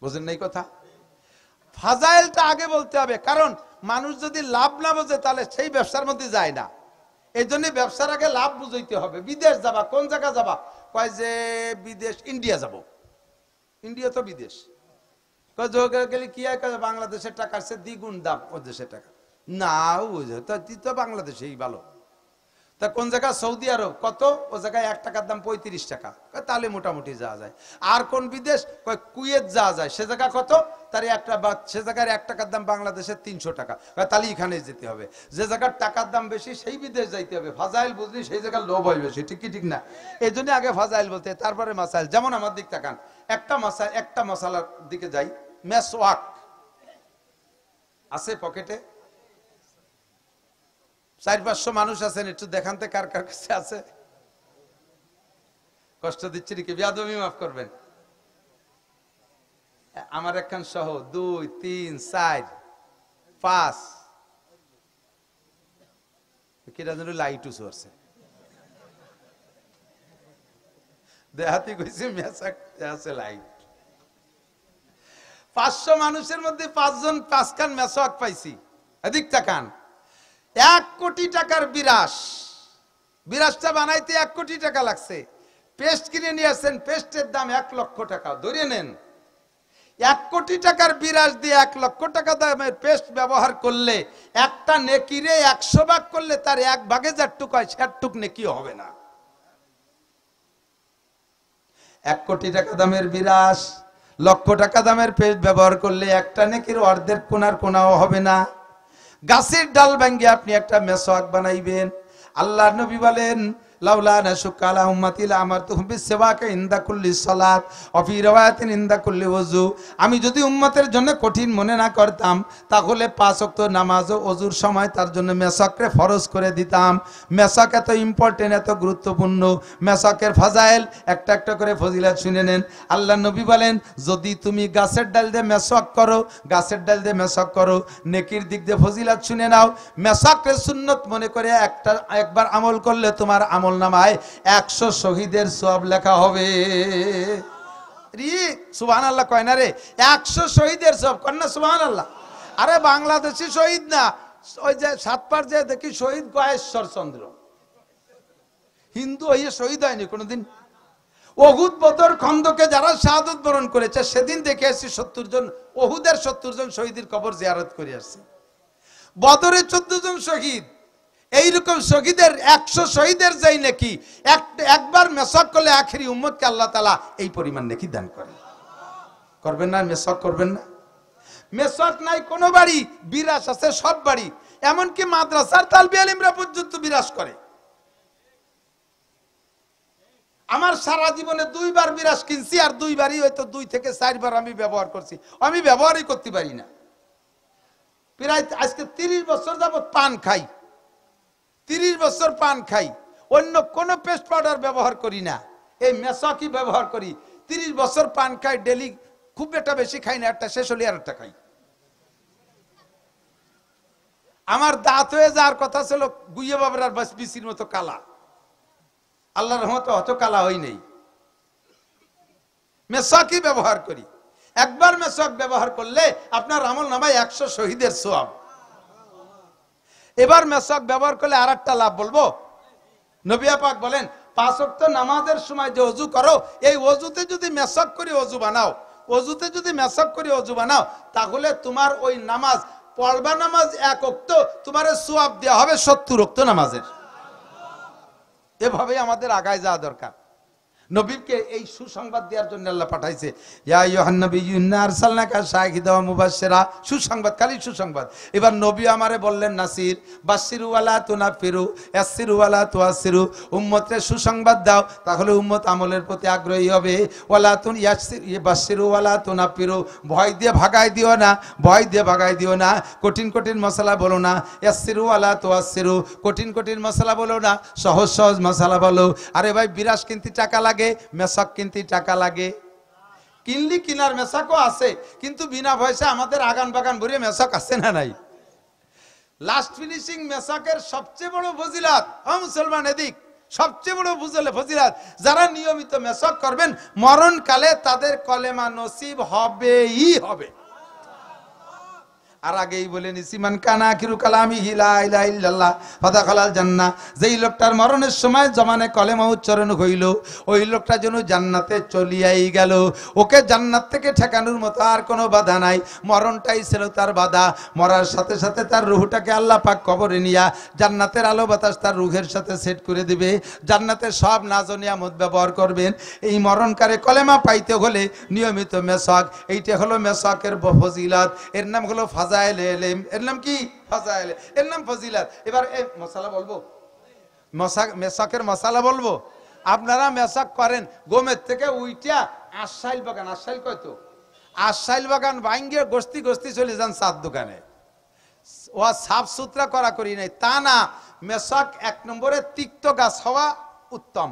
বুঝেন না এই কথা? ফাজাইলটা আগে বলতে হবে, কারণ মানুষ যদি লাভ না বোঝে তাহলে সেই ব্যবসার মধ্যে যায় না। এই জন্য ব্যবসার আগে লাভ বুঝাইতে হবে। বিদেশ যাবা, কোন জায়গা যাবা? কয় যে বিদেশ, ইন্ডিয়া যাব। ইন্ডিয়া তো বিদেশ। গেলে কি হয়? বাংলাদেশের টাকার চেয়ে দ্বিগুণ দাম ও দেশের টাকা। না বুঝে তো বাংলাদেশেই ভালো। তা কোন জায়গা? সৌদি আরব। কত? ও জায়গায় 1 টাকার দাম 35 টাকা। তাহলে মোটামুটি যাওয়া যায়। আর কোন বিদেশ? কুয়েত যাওয়া যায়। সে জায়গা কত? তার সে জায়গার 1 টাকার দাম বাংলাদেশের 300 টাকা। তাহলে এখানে যেতে হবে। যে জায়গার টাকার দাম বেশি সেই বিদেশ যাইতে হবে। ফাজাইল বুঝলি সেই জায়গার লোভ হয় বেশি, ঠিক কি ঠিক না? এই জন্য আগে ফাজাইল বলতে, তারপরে মাসাইল। যেমন আমার দিক তাকান, একটা মশালার দিকে যাই। মেসওয়াক আছে পকেটে? 400-500 মানুষ আছেন, একটু দেখানতে কার কার কাছে আছে। কষ্ট দিচ্ছি নাকি? বেয়াদবি মাফ করবেন। আমার একখান সহ 2 3 4 5 কিরা যেন লাইটু চলছে। দেহাতি কইছে মেসাক আছে লাইট। 500 মানুষের মধ্যে 5 জন 5 খান মেসওয়াক পাইছি। এদিক তাকান। 1 কোটি টাকার বিরাসটা বানাইতে 1 কোটি টাকা লাগছে। পেস্ট কিনে নিয়ে আসছেন, পেস্টের দাম 1 লক্ষ টাকা। ধরে নেন 1 কোটি টাকার বিরাস দিয়ে 1 লক্ষ টাকা দামের পেস্ট ব্যবহার করলে একটা নেকিরে 100 ভাগ করলে তার 1 ভাগে 4 টুক হয়, 60 টুক নেকি হবে না। 1 কোটি টাকা দামের বিরাস, লক্ষ টাকা দামের পেস্ট ব্যবহার করলে একটা নেকির অর্ধেক কোনার কোনাও হবে না। গাছের ডাল ভাঙ্গে আপনি একটা মেসওয়াক বানাইবেন। আল্লাহর নবী বলেন, লাউলা নাশুক্কা আলা উম্মতি লামারতুহুম বিসওয়াকি ইনদা কুল্লি সালাত ওয়া ফি riwayatin ইনদা কুল্লি ওযু। আমি যদি উম্মতের জন্য কঠিন মনে না করতাম তাহলে 5 ওয়াক্ত নামাজ ও ওযুর সময় তার জন্য মেসওয়াককে ফরজ করে দিতাম। মেসওয়াক এত ইম্পর্টেন্ট, এত গুরুত্বপূর্ণ। মেসওয়াকের ফাজাইল একটা একটা করে ফজিলত শুনে নেন। আল্লাহর নবী বলেন, যদি তুমি গাছের ডাল দিয়ে মেসওয়াক করো, গাছের ডাল দিয়ে মেসওয়াক করো, নেকির দিক দিয়ে ফজিলত শুনে নাও। মেসওয়াকের সুন্নত মনে করে একবার আমল করলে তোমার আমল নামায় 100 শহীদের সওয়াব লেখা হবে। সুবহানাল্লাহ কয় না রে? 100 শহীদের সওয়াব কর না সুবহানাল্লাহ। আরে বাংলাদেশি শহীদ না, ওই যে সাতপার যে দেখি শহীদ গয়েশ্বর চন্দ্র, হিন্দু হয়ে শহীদ হয়নি কোনোদিন। ওহুদ বদর খন্দকে যারা শাহাদত বরণ করেছে সেদিন দেখে আসছি 70 জন, ওহুদের 70 জন শহীদের কবর জিয়ারত করে আসছে। বদরে 14 জন শহীদ। এইরকম শহীদের 100 শহীদের যাই নাকি একবার মেসওয়াক করলে আখেরি উম্মতকে আল্লাহ তাআলা এই পরিমাণ নেকি দান করে। করবেন না? মেসওয়াক করবেন না? মেসওয়াক নাই কোন বাড়ি, বিরাস আছে সব বাড়ি। এমনকি মাদ্রাসার তালবে আলিমরা পর্যন্ত বিরাস করে। আমার সারা জীবনে 2 বার বিরাস কিনছি, আর 2 বারই হয়তো 2 থেকে 4 বার আমি ব্যবহার করছি। আমি ব্যবহারই করতে পারি না। প্রায় আজকে 30 বছর যাবত পান খাই, 30 বছর পান খাই, অন্য কোনো পেস্ট পাউডার ব্যবহার করি না, এই মেসওয়াকই ব্যবহার করি। 30 বছর পান খাই, ডেলি খুব একটা বেশি খাই না, একটা শেষ হলে আর একটা খাই। আমার দাঁত হয়ে যাওয়ার কথা ছিল গুইয়ে বাবার আর বিসির মতো কালা, আল্লাহর রহমতে অত কালা হই নেই। মেসওয়াকই ব্যবহার করি। একবার মেসওয়াক ব্যবহার করলে আপনার আমল নামায় 100 শহীদের সওয়াব। এবার মেসওয়াক ব্যবহার করলে আর একটা লাভ বলবো। নবী পাক বলেন, 5 ওয়াক্ত নামাজের সময় যে ওযু করো, এই ওযুতে যদি মেসওয়াক করে ওযু বানাও, ওযুতে যদি মেসওয়াক করে ওযু বানাও, তাহলে তোমার ওই নামাজ পড়বা নামাজ 1 ওয়াক্ত, তোমার সওয়াব দেওয়া হবে 70 ওয়াক্ত নামাজের। এভাবেই আমাদের আগায় যাওয়া দরকার। নবীকে এই সুসংবাদ দেওয়ার জন্য আল্লাহ পাঠাইছে, ইয়া আইয়ুহান নাবিয়্যু ইন্না আরসালনাকা শাহিদাও ওয়া মুবাশশিরা, সুসংবাদ, খালি সুসংবাদ। এবার নবী আমারে বললেন, নাসির বাশশিরু ওয়ালা তুনাফিরু ইয়াসসিরু ওয়ালা তুআসসিরু, উম্মতকে সুসংবাদ দাও, তাহলে উম্মত আমলের প্রতি আগ্রহী হবে। ওয়ালা তুন ইয়াসসির বাশশিরু ওয়ালা তুনাফিরু, ভয় দিয়ে ভাগাই দিও না, ভয় দিয়ে ভাগাই দিও না। কঠিন কঠিন মশলা বলো না। ইয়াসসিরু ওয়ালা তুআসসিরু, কঠিন কঠিন মশলা বলো না, সহজ সহজ মশলা বলো। আরে ভাই, বিরাস কিনতে টাকা লাগে, মেসওয়াক কিনতে টাকা লাগে। কিনলি কিনার মেসওয়াকও আছে, কিন্তু বিনা পয়সা আমাদের আগান বাগান ভরে মেসওয়াক আছে না নাই? লাস্ট ফিনিশিং মেসওয়াকের সবচেয়ে বড় ফজিলত, মুসলমান এদিক সবচেয়ে বড় ফজিলত, যারা নিয়মিত মেসওয়াক করবেন মরণকালে তাদের কলেমা নসিব হবেই হবে। আর আগেই বলে নিছি মান কানা আখিরু কালামিহি লা ইলাহা ইল্লাল্লাহ ফাদাখালাল জান্নাহ, যেই লোকটার মরণের সময় জমানে কলেমা উচ্চারণ হইল ওই লোকটা যেন জান্নাতে চলিয়াই গেল। ওকে জান্নাত থেকে ঠেকানোর মতো আর কোনো বাধা নাই, মরণটাই ছিল তার বাধা। মরার সাথে সাথে তার রুহটাকে আল্লাহ পাক কবরে নিয়া জান্নাতের আলো বাতাস তার রুহের সাথে সেট করে দিবে, জান্নাতের সব নাজ ও নিয়ামত ব্যবহার করবেন। এই মরণকারে কলেমা পাইতে হলে নিয়মিত মেসাক, এইটা হলো মেসাকের ফজিলত, এর নাম হলো ফাজাইল ইলম। এর নাম কি? ফাজাইল, এর নাম ফজিলত। এবার এই মশালা বলবো, মেসাকের মশালা বলবো। আপনারা মেসাক করেন গোমের থেকে উইটা আশাইল বাগান, আশাইল কয়তো আশাইল বাগান ভাঙ্গে গোস্তি গোস্তি চলে যান চার দোকানে, ও সাফ সুতরা করা করি নাই তা না। মেসাক এক নম্বরে তিক্ত গাছ হওয়া উত্তম।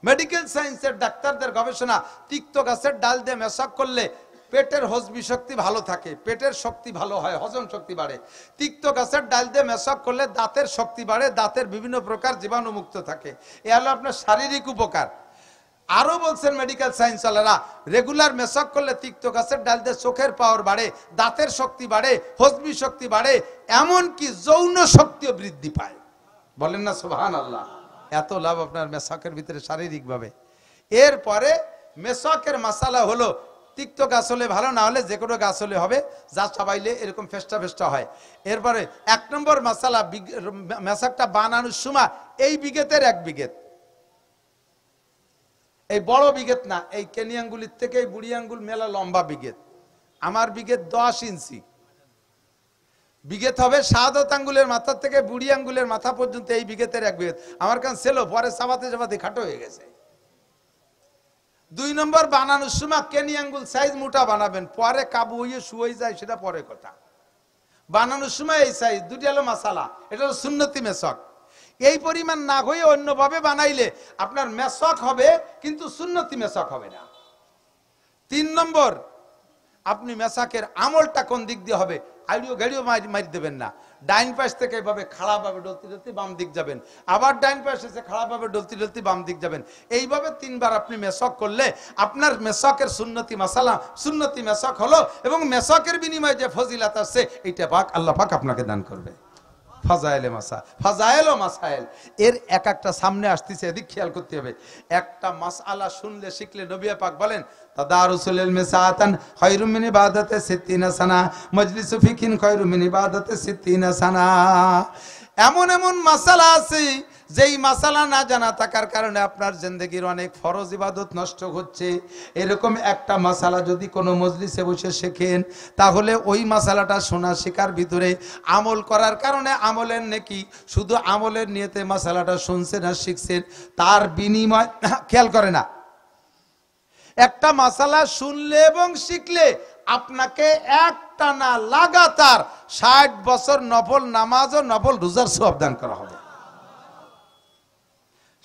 মেডিকেল সায়েন্সের ডাক্তারদের গবেষণা, তিক্ত গাছের ডাল দিয়ে মেসাক করলে পেটের হজমি শক্তি ভালো থাকে, পেটের শক্তি ভালো হয়, হজম শক্তি বাড়ে। তিক্ত গাছের ডাল দিয়ে মেসাক করলে দাঁতের শক্তি বাড়ে, দাঁতের বিভিন্ন প্রকার জীবাণু মুক্ত থাকে। এ হলো আপনার শারীরিক উপকার। আরো বলছেন মেডিকেল সায়েন্স ওয়ালারা, রেগুলার মেসাক করলে তিক্ত গাছের ডাল দিয়ে চোখের পাওয়ার বাড়ে, দাঁতের শক্তি বাড়ে, হজমি শক্তি বাড়ে, এমনকি যৌন শক্তিও বৃদ্ধি পায়। বলেন না সুবহানাল্লাহ। এত লাভ আপনার মেসাকের ভিতরে শারীরিক ভাবে। এরপরে মেসাকের মশালা হলো তিক্ত গাছ হলে ভালো, না হলে যে কোনো গাছ হলে হবে, যা চাবাইলে এরকম ফেস্টা ফেস্টা হয়। এরপরে এক নম্বর মশালা, মেসাকটা বানানোর সময় এই বিঘেতের এক বিঘেত, এই বড় বিঘেত না, এই কেনি আঙ্গুলির থেকে এই বুড়ি আঙ্গুল মেলা লম্বা বিঘেত। আমার বিঘেত 10 ইঞ্চি বিঘেত হবে, শাহাদত আঙ্গুলের মাথা থেকে বুড়ি আঙ্গুলের মাথা পর্যন্ত এই বিঘেতের এক বিঘেত। আমার কাছে ছিল, পরে চাবাতে চাবাতে খাটো হয়ে গেছে। 2 নম্বর বানানোর সময় কেনি আঙ্গুল সাইজ মোটা বানাবেন, পরে কাবু হয়ে শুয়ে যায় সেটা পরে কথা। বানানোর সময় এই সাইজ, দুটি হলো মশালা, এটা হলো সুন্নতি মেসাক। এই পরিমাণ না হয়ে অন্যভাবে বানাইলে আপনার মেসাক হবে কিন্তু সুন্নতি মেসাক হবে না। 3 নম্বর, আপনি মেসাকের আমলটা কোন দিক দিয়ে হবে, আইডিও গাড়িও মারি দেবেন না। ডাইন পাশ থেকে এভাবে খাড়াভাবে ডলতে ডলতে বাম দিক যাবেন, আবার ডাইন পাশ এসে খাড়াভাবে ডলতে ডলতে বাম দিক যাবেন। এইভাবে 3 বার আপনি মেসাক করলে আপনার মেসাকের সুন্নতি মাসালা, সুন্নতি মেসাক হলো, এবং মেসাকের বিনিময়ে যে ফজিলত আছে এইটা পাক আল্লাহ পাক আপনাকে দান করবে। ফাজাইলে মাসা, ফাজাইল ও মাসাইল, এর এক একটা সামনে আসতেছে, এদিক খেয়াল করতে হবে। একটা মাসআলা শুনলে শিখলে নবী পাক বলেন তাদারুসুল ইলমি সাআতান খায়রুম মিন ইবাদাতি 60 সানা, মাজলিসু ফিকিন খায়রুম মিন ইবাদাতি 60 সানা। এমন এমন মাসালা আছে যেই মাসালা না জানা থাকার কারণে আপনার জিন্দেগির অনেক ফরজ ইবাদত নষ্ট হচ্ছে। এরকম একটা মাসালা যদি কোনো মজলিসে বসে শেখেন, তাহলে ওই মাসালাটা শোনা শেখার ভিতরে আমল করার কারণে আমলের নেকি, শুধু আমলের নিয়তে মাসালাটা শুনছেন আর শিখছেন, তার বিনিময় খেয়াল করে না। একটা মাসালা শুনলে এবং শিখলে আপনাকে একটানা লাগাতার 60 বছর নফল নামাজ ও নফল রোজার সওয়াব দান করা হবে।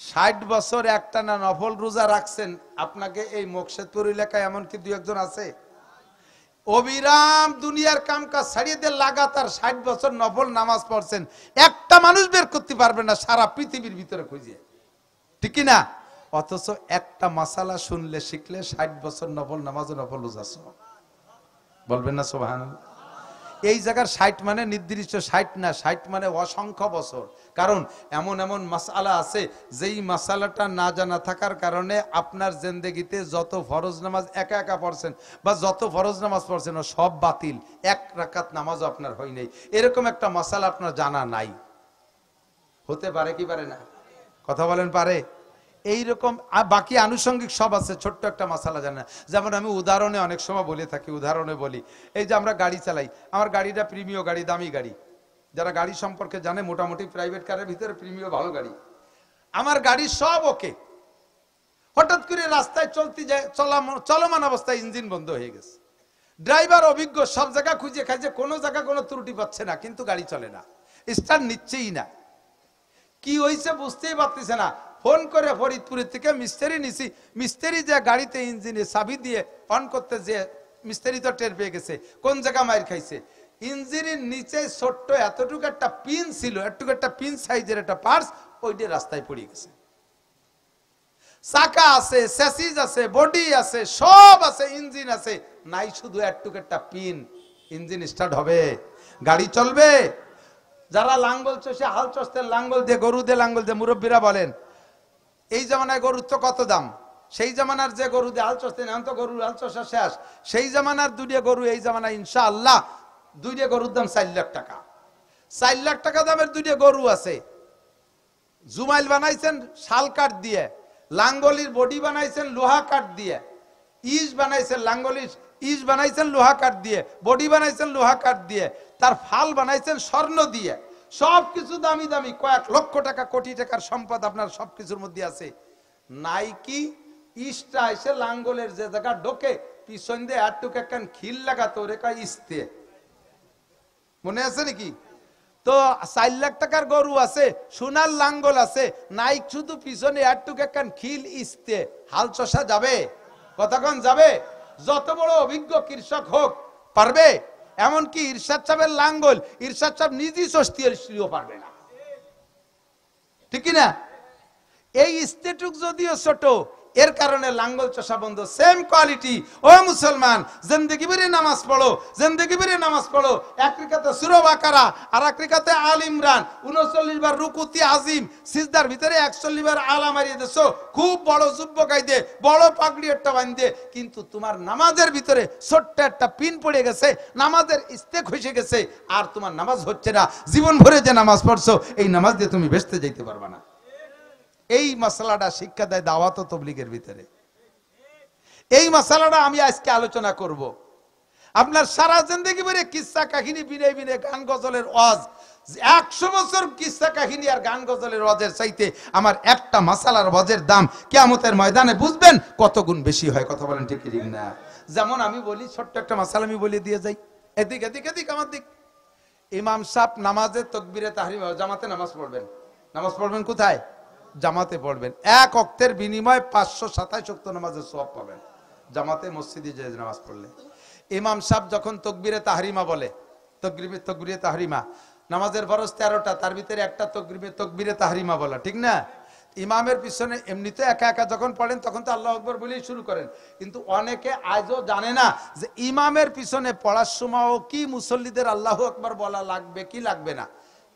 60 বছর একটানা নফল রোজা রাখছেন, আপনাকে এই মোকশেদপুর এলাকায় এমন কি 2-1 আছে? অবিরাম দুনিয়ার কাম কাজ ছাড়িয়ে দিয়ে লাগাতার 60 বছর নফল নামাজ পড়ছেন, একটা মানুষ বের করতে পারবে না সারা পৃথিবীর ভিতরে খুঁজে, ঠিক কি না? অথচ একটা মাসালা শুনলে শিখলে 60 বছর নফল নামাজ ও নফল রোজা সওয়াব। বলবেন না সুবহানাল্লাহ। এই জায়গার 60 মানে নির্দিষ্ট 60 না, 60 মানে অসংখ্য বছর। কারণ এমন এমন মাসআলা আছে যেই মাসআলাটা না জানা থাকার কারণে আপনার জিন্দেগিতে যত ফরজ নামাজ একা একা পড়ছেন বা যত ফরজ নামাজ পড়ছেন সব বাতিল, 1 রাকাত নামাজও আপনার হয় নাই। এরকম একটা মাসআলা আপনার জানা নাই। হতে পারে কি পারে না? কথা বলেন পারে? এইরকম বাকি আনুষঙ্গিক সব আছে, ছোট্ট একটা মাসালা জানা। যেমন আমি উদাহরণে অনেক সময় বলে থাকি, উদাহরণে বলি, এই যে আমরা গাড়ি চালাই, আমার গাড়িটা প্রিমিয় গাড়ি, দামি গাড়ি। যারা গাড়ি সম্পর্কে জানে, মোটামুটি প্রাইভেট কারের ভিতরে প্রিমিয় ভালো গাড়ি। আমার গাড়ি সব ওকে, হঠাৎ করে রাস্তায় চলতে যায়, চলমান অবস্থায় ইঞ্জিন বন্ধ হয়ে গেছে। ড্রাইভার অভিজ্ঞ, সব জায়গা খুঁজে খাইছে, কোনো জায়গা কোনো ত্রুটি পাচ্ছে না, কিন্তু গাড়ি চলে না, স্টার্ট নিচ্ছেই না। কি হয়েছে বুঝতেই পারতেছে না। ফোন করে ফরিদপুরের থেকে মিস্ত্রি নিছি, মিস্ত্রি যে গাড়িতে ইঞ্জিনে চাবি দিয়ে অন করতে যে মিস্ত্রি তো টের পেয়ে গেছে কোন জায়গা মাইর খাইছে। ইঞ্জিনের নিচে ছোট্ট এতটুকু একটা পিন ছিল, এতটুকু একটা পিন সাইজের একটা পার্স, ওইটা রাস্তায় পড়ে গেছে। চাকা আছে, স্যাসিস আছে, বডি আছে, সব আছে, ইঞ্জিন আছে, নাই শুধু এতটুকু একটা পিন। ইঞ্জিন স্টার্ট হবে? গাড়ি চলবে? যারা লাঙ্গল চষে হাল চষতেন, লাঙ্গল দিয়ে গরু দিয়ে লাঙ্গল দিয়ে, মুরব্বীরা বলেন এই জামানায় গরুর তো কত দাম, সেই জামানার যে গরু দিয়ে হাল চষতেন এখন তো গরুর হাল চষা শেষ, সেই জামানার দুইটা গরু এই জামানায় ইনশাআল্লাহ দুইটা গরুর দাম 4 লাখ টাকা। 4 লাখ টাকা দামের দুইটা গরু আছে। জুমাইল বানাইছেন শাল কাঠ দিয়ে, লাঙ্গলির বডি বানাইছেন লোহা কাঠ দিয়ে, ইস বানাইছেন লাঙ্গলির ইস বানাইছেন লোহা কাঠ দিয়ে, বডি বানাইছেন লোহা কাঠ দিয়ে, তার ফাল বানাইছেন স্বর্ণ দিয়ে। সবকিছু দামি দামি, কয়েক লক্ষ টাকা কোটি টাকার সম্পদ আপনার সবকিছুর মধ্যে আছে। নাইকি ইসটা এসে লাঙ্গলের যে জায়গা ঢোকে পিছন দিয়ে আটটুক একখান খিল লাগাতো, রেখা ইস্তে মনে আছে নাকি? তো 4 লাখ টাকার গরু আছে, সোনার লাঙ্গল আছে, নাইক শুধু পিছনে আটটুক একখান খিল ইস্তে হাল চষা যাবে? কতক্ষণ যাবে? যত বড় অভিজ্ঞ কৃষক হোক পারবে? এমনকি ইরশাদ সাহেবের লাঙ্গল ইরশাদ সাহেব নিজেই চষতেও পারবে না, ঠিক না? এই ইস্তেটুক যদিও ছোট, এর কারণে লাঙ্গল চষা বন্ধ। Same quality. ও মুসলমান, জিন্দেগি ভরে নামাজ পড়ো, জিন্দেগি ভরে নামাজ পড়ো। এক রিকাতে সূরা বাকারা আর এক রিকাতে আল ইমরান, 39 বার রুকুতি আজিম, সিজদার ভিতরে 41 বার আলা মারিয়ে দেছো, খুব বড় যুব্ব গাইদে, বড় পাগড়ি একটা বাঁধে, কিন্তু তোমার নামাজের ভিতরে ছোট্ট একটা পিন পড়ে গেছে, নামাজের ইস্তেক হয়ে গেছে, আর তোমার নামাজ হচ্ছে না। জীবন ভরে যে নামাজ পড়ছো এই নামাজ দিয়ে তুমি বেহেশতে যাইতে পারবে না। এই মশলাটা শিক্ষা দেয় দাওয়াত ও তাবলীগের ভিতরে। এই মশলাটা আমি আজকে আলোচনা করব। আপনার সারা জিন্দেগি ভরে কিসসা কাহিনী, বিনে বিনে গান গজলের ওয়াজ, 100 বছর কিসসা কাহিনী আর গান গজলের ওয়াজের চাইতে আমার একটা মশলার ওয়াজের দাম কিয়ামতের ময়দানে বুঝবেন কত গুণ বেশি হয়। কথা বলেন ঠিক ঠিক না? যেমন আমি বলি, ছোট্ট একটা মশলা আমি বলে দিয়ে যাই, এদিক এদিক এদিক আমার দিক। ইমাম সাহেব নামাজে তাকবীরে তাহরিম, জামাতে নামাজ পড়বেন। নামাজ পড়বেন কোথায়? জামাতে পড়বেন। এক ওয়াক্তের বিনিময়ে 527 ওয়াক্ত নামাজের সওয়াব পাবেন জামাতে মসজিদে যে নামাজ পড়লে। ইমাম সাহেব যখন তাকবীরে তাহরিমা বলে, তাকবীরে তাহরিমা, নামাজের ফরজ 13টা, তার ভিতরে একটা তাকবীরে তাহরিমা বলা, ঠিক না? ইমামের পিছনে এমনিতে একা একা যখন পড়েন তখন তো আল্লাহু আকবার বলেই শুরু করেন, কিন্তু অনেকে আজও জানে না যে ইমামের পিছনে পড়ার সময়ও কি মুসল্লিদের আল্লাহু আকবার বলা লাগবে কি লাগবে না।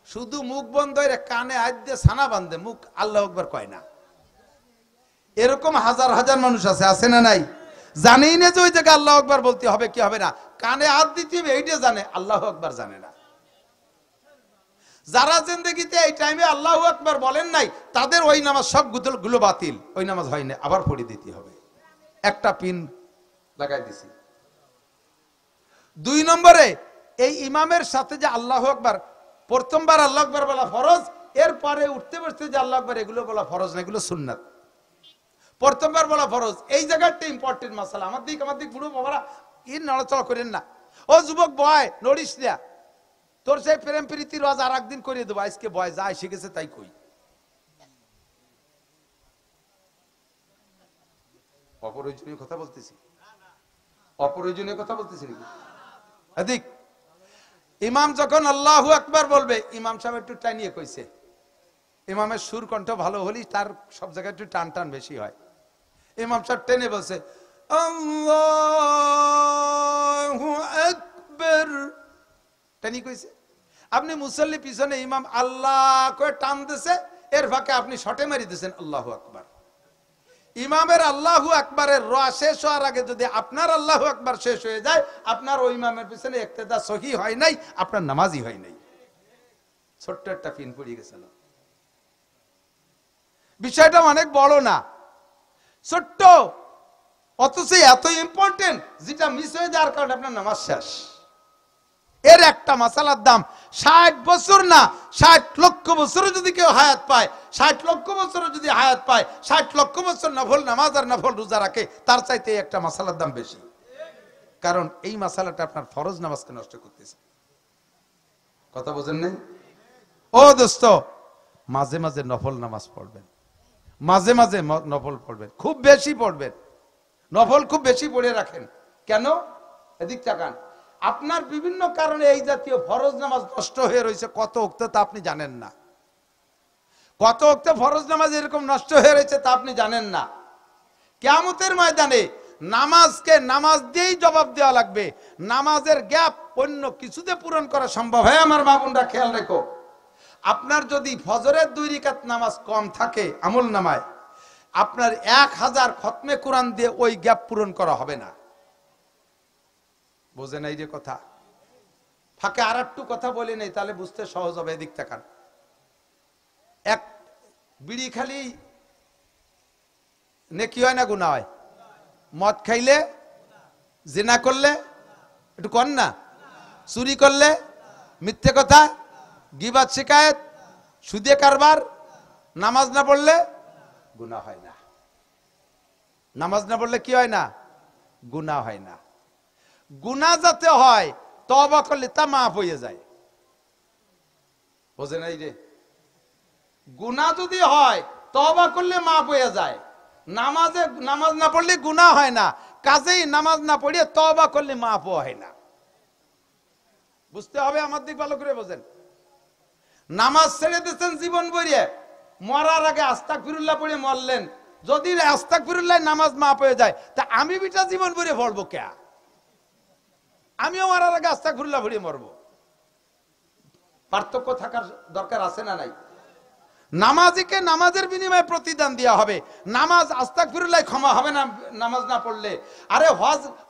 শুধু মুখ বন্ধ করে কানে হাত দিয়ে ছানা বাঁধে, মুখ আল্লাহু আকবার কয় না। এরকম হাজার হাজার মানুষ আছে, আছে না নাই? জানেই না যে ওই জায়গায় আল্লাহু আকবার বলতে হবে কি হবে না, কানে হাত দিতে হবে এইটা জানে, আল্লাহু আকবার জানে না। যারা জিন্দেগিতে এই টাইমে আল্লাহু আকবার বলেন নাই, তাদের ওই নামাজ সবগুলো বাতিল, ওই নামাজ হয় না, আবার পড়ে দিতে হবে। একটা পিন লাগাই দিছি। 2 নম্বরে, এই ইমামের সাথে যে আল্লাহু আকবার, প্রথমবার আল্লাহু আকবার বলা ফরজ, এরপরে উঠতে বসতে যে আল্লাহু আকবার এগুলো বলা ফরজ না, এগুলো সুন্নাত। প্রথমবার বলা ফরজ, এই জায়গাটা ইম্পর্টেন্ট মাসালা। আমার দিক বুড়ো বাবারা ইন নড়াচড়া করেন না। ও যুবক বয়, নড়িস না, তোর সেই প্রেম প্রীতির ওয়াজ আর একদিন করিয়ে দেবো, আজকে বয় যা শিখেছে তাই কই। অপ্রয়োজনীয় কথা বলতেছি, অপ্রয়োজনীয় কথা বলতেছি নাকি? এদিক ইমাম যখন আল্লাহু আকবার বলবে, ইমাম সাহেব একটু টানিয়ে কইছে, ইমামের সুর কণ্ঠ ভালো হলি তার সব জায়গায় একটু টান টান বেশি হয়। ইমাম সাহেব টেনে বলছে আল্লাহু আকবার, টানি কইছে। আপনি মুসল্লি পিছনে ইমাম আল্লাহ করে টান দিছে, এর ফাঁকে আপনি শটে মারি দিয়েছেন আল্লাহু আকবার। ইমামের আল্লাহু আকবারের র শেষ হওয়ার আগে যদি আপনার আল্লাহু আকবার শেষ হয়ে যায়, আপনার ওই ইমামের পিছনে ইক্তেদা সহি হয় নাই, আপনার নামাজই হয় নাই। ছোট্ট একটা পিন পড়ে গেছিল। বিষয়টা অনেক বড় না, ছোট্ট, অথচ এত ইম্পর্টেন্ট, যেটা মিস হয়ে যাওয়ার কারণে আপনার নামাজ শেষ। এর একটা মাসালার দাম 60 বছর না, 60 লক্ষ বছরও যদি কেউ হায়াত পায়, 60 লক্ষ বছরও যদি হায়াত পায়, 60 লক্ষ বছর নফল নামাজ আর নফল রোজা রাখে, তার চাইতে একটা মাসালার দাম বেশি। কারণ এই মাসালাটা আপনার ফরজ নামাজকে নষ্ট করতেছে। কথা বোঝেন নাই? ও দোস্ত, মাঝে মাঝে নফল নামাজ পড়বেন, মাঝে মাঝে নফল পড়বেন, খুব বেশি পড়বেন, নফল খুব বেশি পড়ে রাখেন। কেন? এদিক তাকান। আপনার বিভিন্ন কারণে এই জাতীয় ফরজ নামাজ নষ্ট হয়ে রয়েছে কত ওয়াক্ত, তা আপনি জানেন না। কত ওয়াক্তে ফরজ নামাজ এরকম নষ্ট হয়ে রয়েছে তা আপনি জানেন না। কিয়ামতের ময়দানে নামাজকে নামাজ দিয়েই জবাব দেওয়া লাগবে। নামাজের গ্যাপ অন্য কিছুতে পূরণ করা সম্ভব হয়। আমার মা বোনরা খেয়াল রেখো, আপনার যদি ফজরের 2 রাকাত নামাজ কম থাকে আমল নামায়, আপনার 1000 খতমে কোরআন দিয়ে ওই গ্যাপ পূরণ করা হবে না। বোঝে নাই যে কথা? ফাঁকে আর একটু কথা বলে নেই, তাহলে বুঝতে সহজ হবে। এদিক তাকান। এক বিড়ি খালি নেকি হয় না গুনাহ হয়? মদ খাইলে, জিনা করলে, একটু কর না, চুরি করলে, মিথ্যে কথা, গিবত শিকায়েত, সুদে কারবার, নামাজ না পড়লে গুনাহ হয় না। নামাজ না পড়লে কি হয় না? গুনাহ হয় না। গুনাহ যাতে হয়, তওবা করলে তা মাফ হয়ে যায়। বোঝে নাই রে? গুনাহ যদি হয় তওবা করলে মাফ হয়ে যায়। নামাজ না পড়লে গুনাহ হয় না, কাজেই নামাজ না পড়ে তওবা করলে মাফও হয় না। বুঝতে হবে, আমার দিক ভালো করে বোঝেন। নামাজ ছেড়ে দিয়েছেন জীবন ভরিয়ে, মরার আগে আস্তাগফিরুল্লাহ পড়ে মরলেন, যদি আস্তাগফিরুল্লাহ নামাজ মাফ হয়ে যায়, তা আমি বিটা জীবন ভরিয়ে পড়বো কে? আমিও মরার আগে আস্তাগফিরুল্লাহ পড়ে মরবো। পার্থক্য থাকার দরকার আছে না নাই? নামাজিকে নামাজের বিনিময়ে প্রতিদান দেওয়া হবে। নামাজ আস্তাগফিরুল্লাহ ক্ষমা হবে না নামাজ না পড়লে। আরে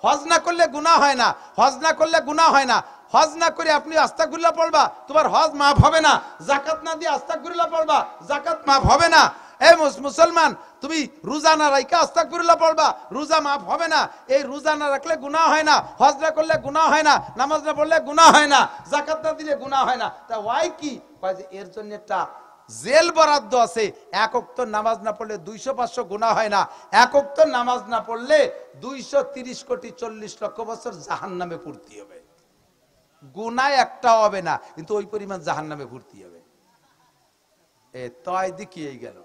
হজ না করলে গুনাহ হয় না, হজ না করলে গুনাহ হয় না। হজ না করে আপনি আস্তাগফিরুল্লাহ পড়বা, তোমার হজ মাফ হবে না। যাকাত না দিয়ে আস্তাগফিরুল্লাহ পড়বা, যাকাত মাফ হবে না। এই মুসলমান, তুমি রোজা না রাখা আস্তাগফিরুল্লাহ পড়বা, রোজা মাফ হবে না। এই রোজা না রাখলে গুনাহ হয় না, হজ না করলে গুনাহ হয় না, নামাজ না পড়লে গুনাহ হয় না, যাকাত না দিলে গুনাহ হয় না। তা ওয়াই কি? এর জন্য একটা জেল বরাদ্দ আছে। এক ওয়াক্ত নামাজ না পড়লে 200-500 গুনাহ হয় না। এক ওয়াক্ত নামাজ না পড়লে 230 কোটি 40 লক্ষ বছর জাহান্নামে পড়তে হবে। গুনাহ একটা হবে না, কিন্তু ওই পরিমাণ জাহান্নামে পড়তে হবে। তাই দেখিয়েই গেল।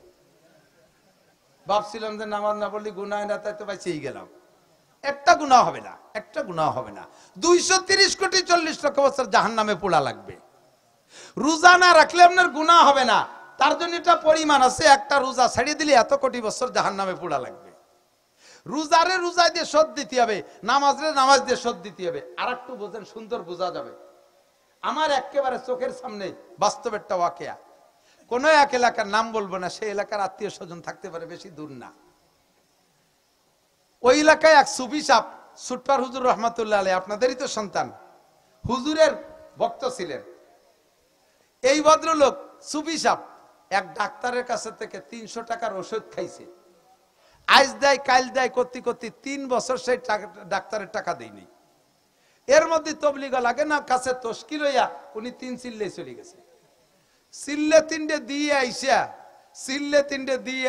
ভাবছিলাম যে নামাজ না পড়লে গুনাহ হয় না, তাই তো বাইচেই গেলাম। একটা গুনাহ হবে না, একটা গুনাহ হবে না। 230 কোটি 40 লক্ষ বছর জাহান্নামে পোড়া লাগবে। রোজা না রাখলে আপনার গুনাহ হবে না, তার জন্য একটা পরিমাণ আছে। একটা রোজা ছেড়ে দিলে এত কোটি বছর জাহান্নামে পোড়া লাগবে। রোজারে রোজা দিয়ে শোধ দিতে হবে, নামাজরে নামাজ দিয়ে শোধ দিতে হবে। আর একটু বোঝেন, সুন্দর বোঝা যাবে। আমার একেবারে চোখের সামনে বাস্তব একটা ওয়াকিয়া। কোন এক এলাকার নাম বলবো না, সেই এলাকার আত্মীয় স্বজন থাকতে পারে, বেশি দূর না। ওই এলাকায় এক সুফি সাহেব, সুটপার হুজুর রহমাতুল্লাহ আলাইহি, আপনাদেরই তো সন্তান, হুজুরের ভক্ত ছিলেন। এই ভদ্রলোক সুফি সাহেব এক ডাক্তারের কাছে থেকে 300 টাকার ওষুধ খাইছে। আজ দেয় কাল দেয় করতে করতে 3 বছর সেই ডাক্তারের টাকা দেয়নি। এর মধ্যে তবলিগ লাগে না কাছে তশকিল হইয়া উনি 3 চিল্লে চলে গেছে। চিল্লে 3টে দিয়ে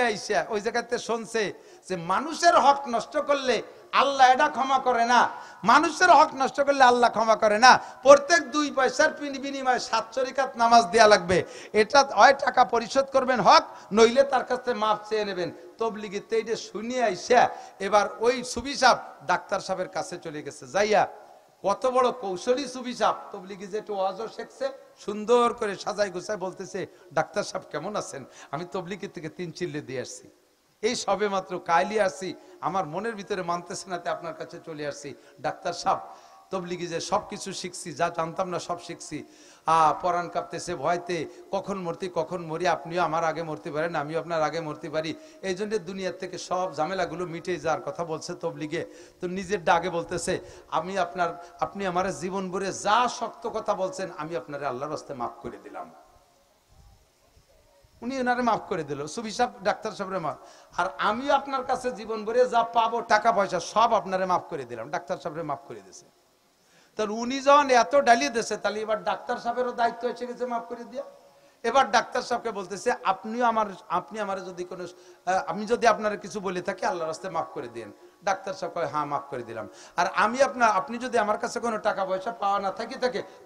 আইসা ওই জায়গাতে শুনছে যে মানুষের হক নষ্ট করলে আল্লাহ এটা ক্ষমা করে না, মানুষের হক নষ্ট করলে আল্লাহ ক্ষমা করে না। প্রত্যেক 2 পয়সার বিনিময়ে 7 রাকাত নামাজ দেয়া লাগবে। এটা হয় টাকা পরিশোধ করবেন হক, নইলে তার কাছে মাফ চেয়ে নেবেন। তবলিগি তেইটে শুনিয়ে আইসা এবার ওই সুফি সাহেব ডাক্তার সাহেবের কাছে চলে গেছে। যাইয়া কত বড় কৌশলী সুফি সাহেব, তবলিগি যে একটু ওয়াজও শিখছে, সুন্দর করে সাজাই গুছাই বলতেছে, ডাক্তার সাহেব কেমন আছেন? আমি তবলিগি থেকে 3 চিল্লে দিয়ে আসছি, এই সবে মাত্র কাইলি আসছি, আমার মনের ভিতরে মানতেছে না, আপনার কাছে চলে আসছি। ডাক্তার সাহেব, তবলিগি যে সবকিছু শিখছি, যা জানতাম না সব শিখছি, পরাণ কাঁপতেছে ভয়তে, কখন মরি, আপনিও আমার আগে মরতে পারেন, আমিও আপনার আগে মরতে পারি। এই জন্য দুনিয়ার থেকে সব ঝামেলাগুলো মিটে যাওয়ার কথা বলছে তবলিগে। তো নিজের ডাকে বলতেছে, আপনি আমার জীবন ভরে যা শক্ত কথা বলছেন, আমি আপনার আল্লাহর রাস্তায় মাফ করে দিলাম। উনি ওনারে মাফ করে দিল, সুফি সাহেব ডাক্তার সাহেবের মাফ। আর আমি আপনার কাছে জীবন ভরে যা পাবো টাকা পয়সা সব আপনারে মাফ করে দিলাম। ডাক্তার সাহেবের মাফ করে দিয়েছে। তাহলে উনি যখন এত ডালিয়ে দিয়েছে, তাহলে এবার ডাক্তার সাহেবেরও দায়িত্ব এসে গেছে মাফ করে দিয়া। এবার ডাক্তার সাহেবকে বলতেছে, আপনি আমার যদি কোনো, আমি যদি আপনার কিছু বলে থাকি আল্লাহর রাস্তায় মাফ করে দিন। ডাক্তার সাহেব কয়, হ্যাঁ মাফ করে দিলাম। আর আপনি যদি আমার কাছে কোনো টাকা পয়সা পাওয়া না থাকে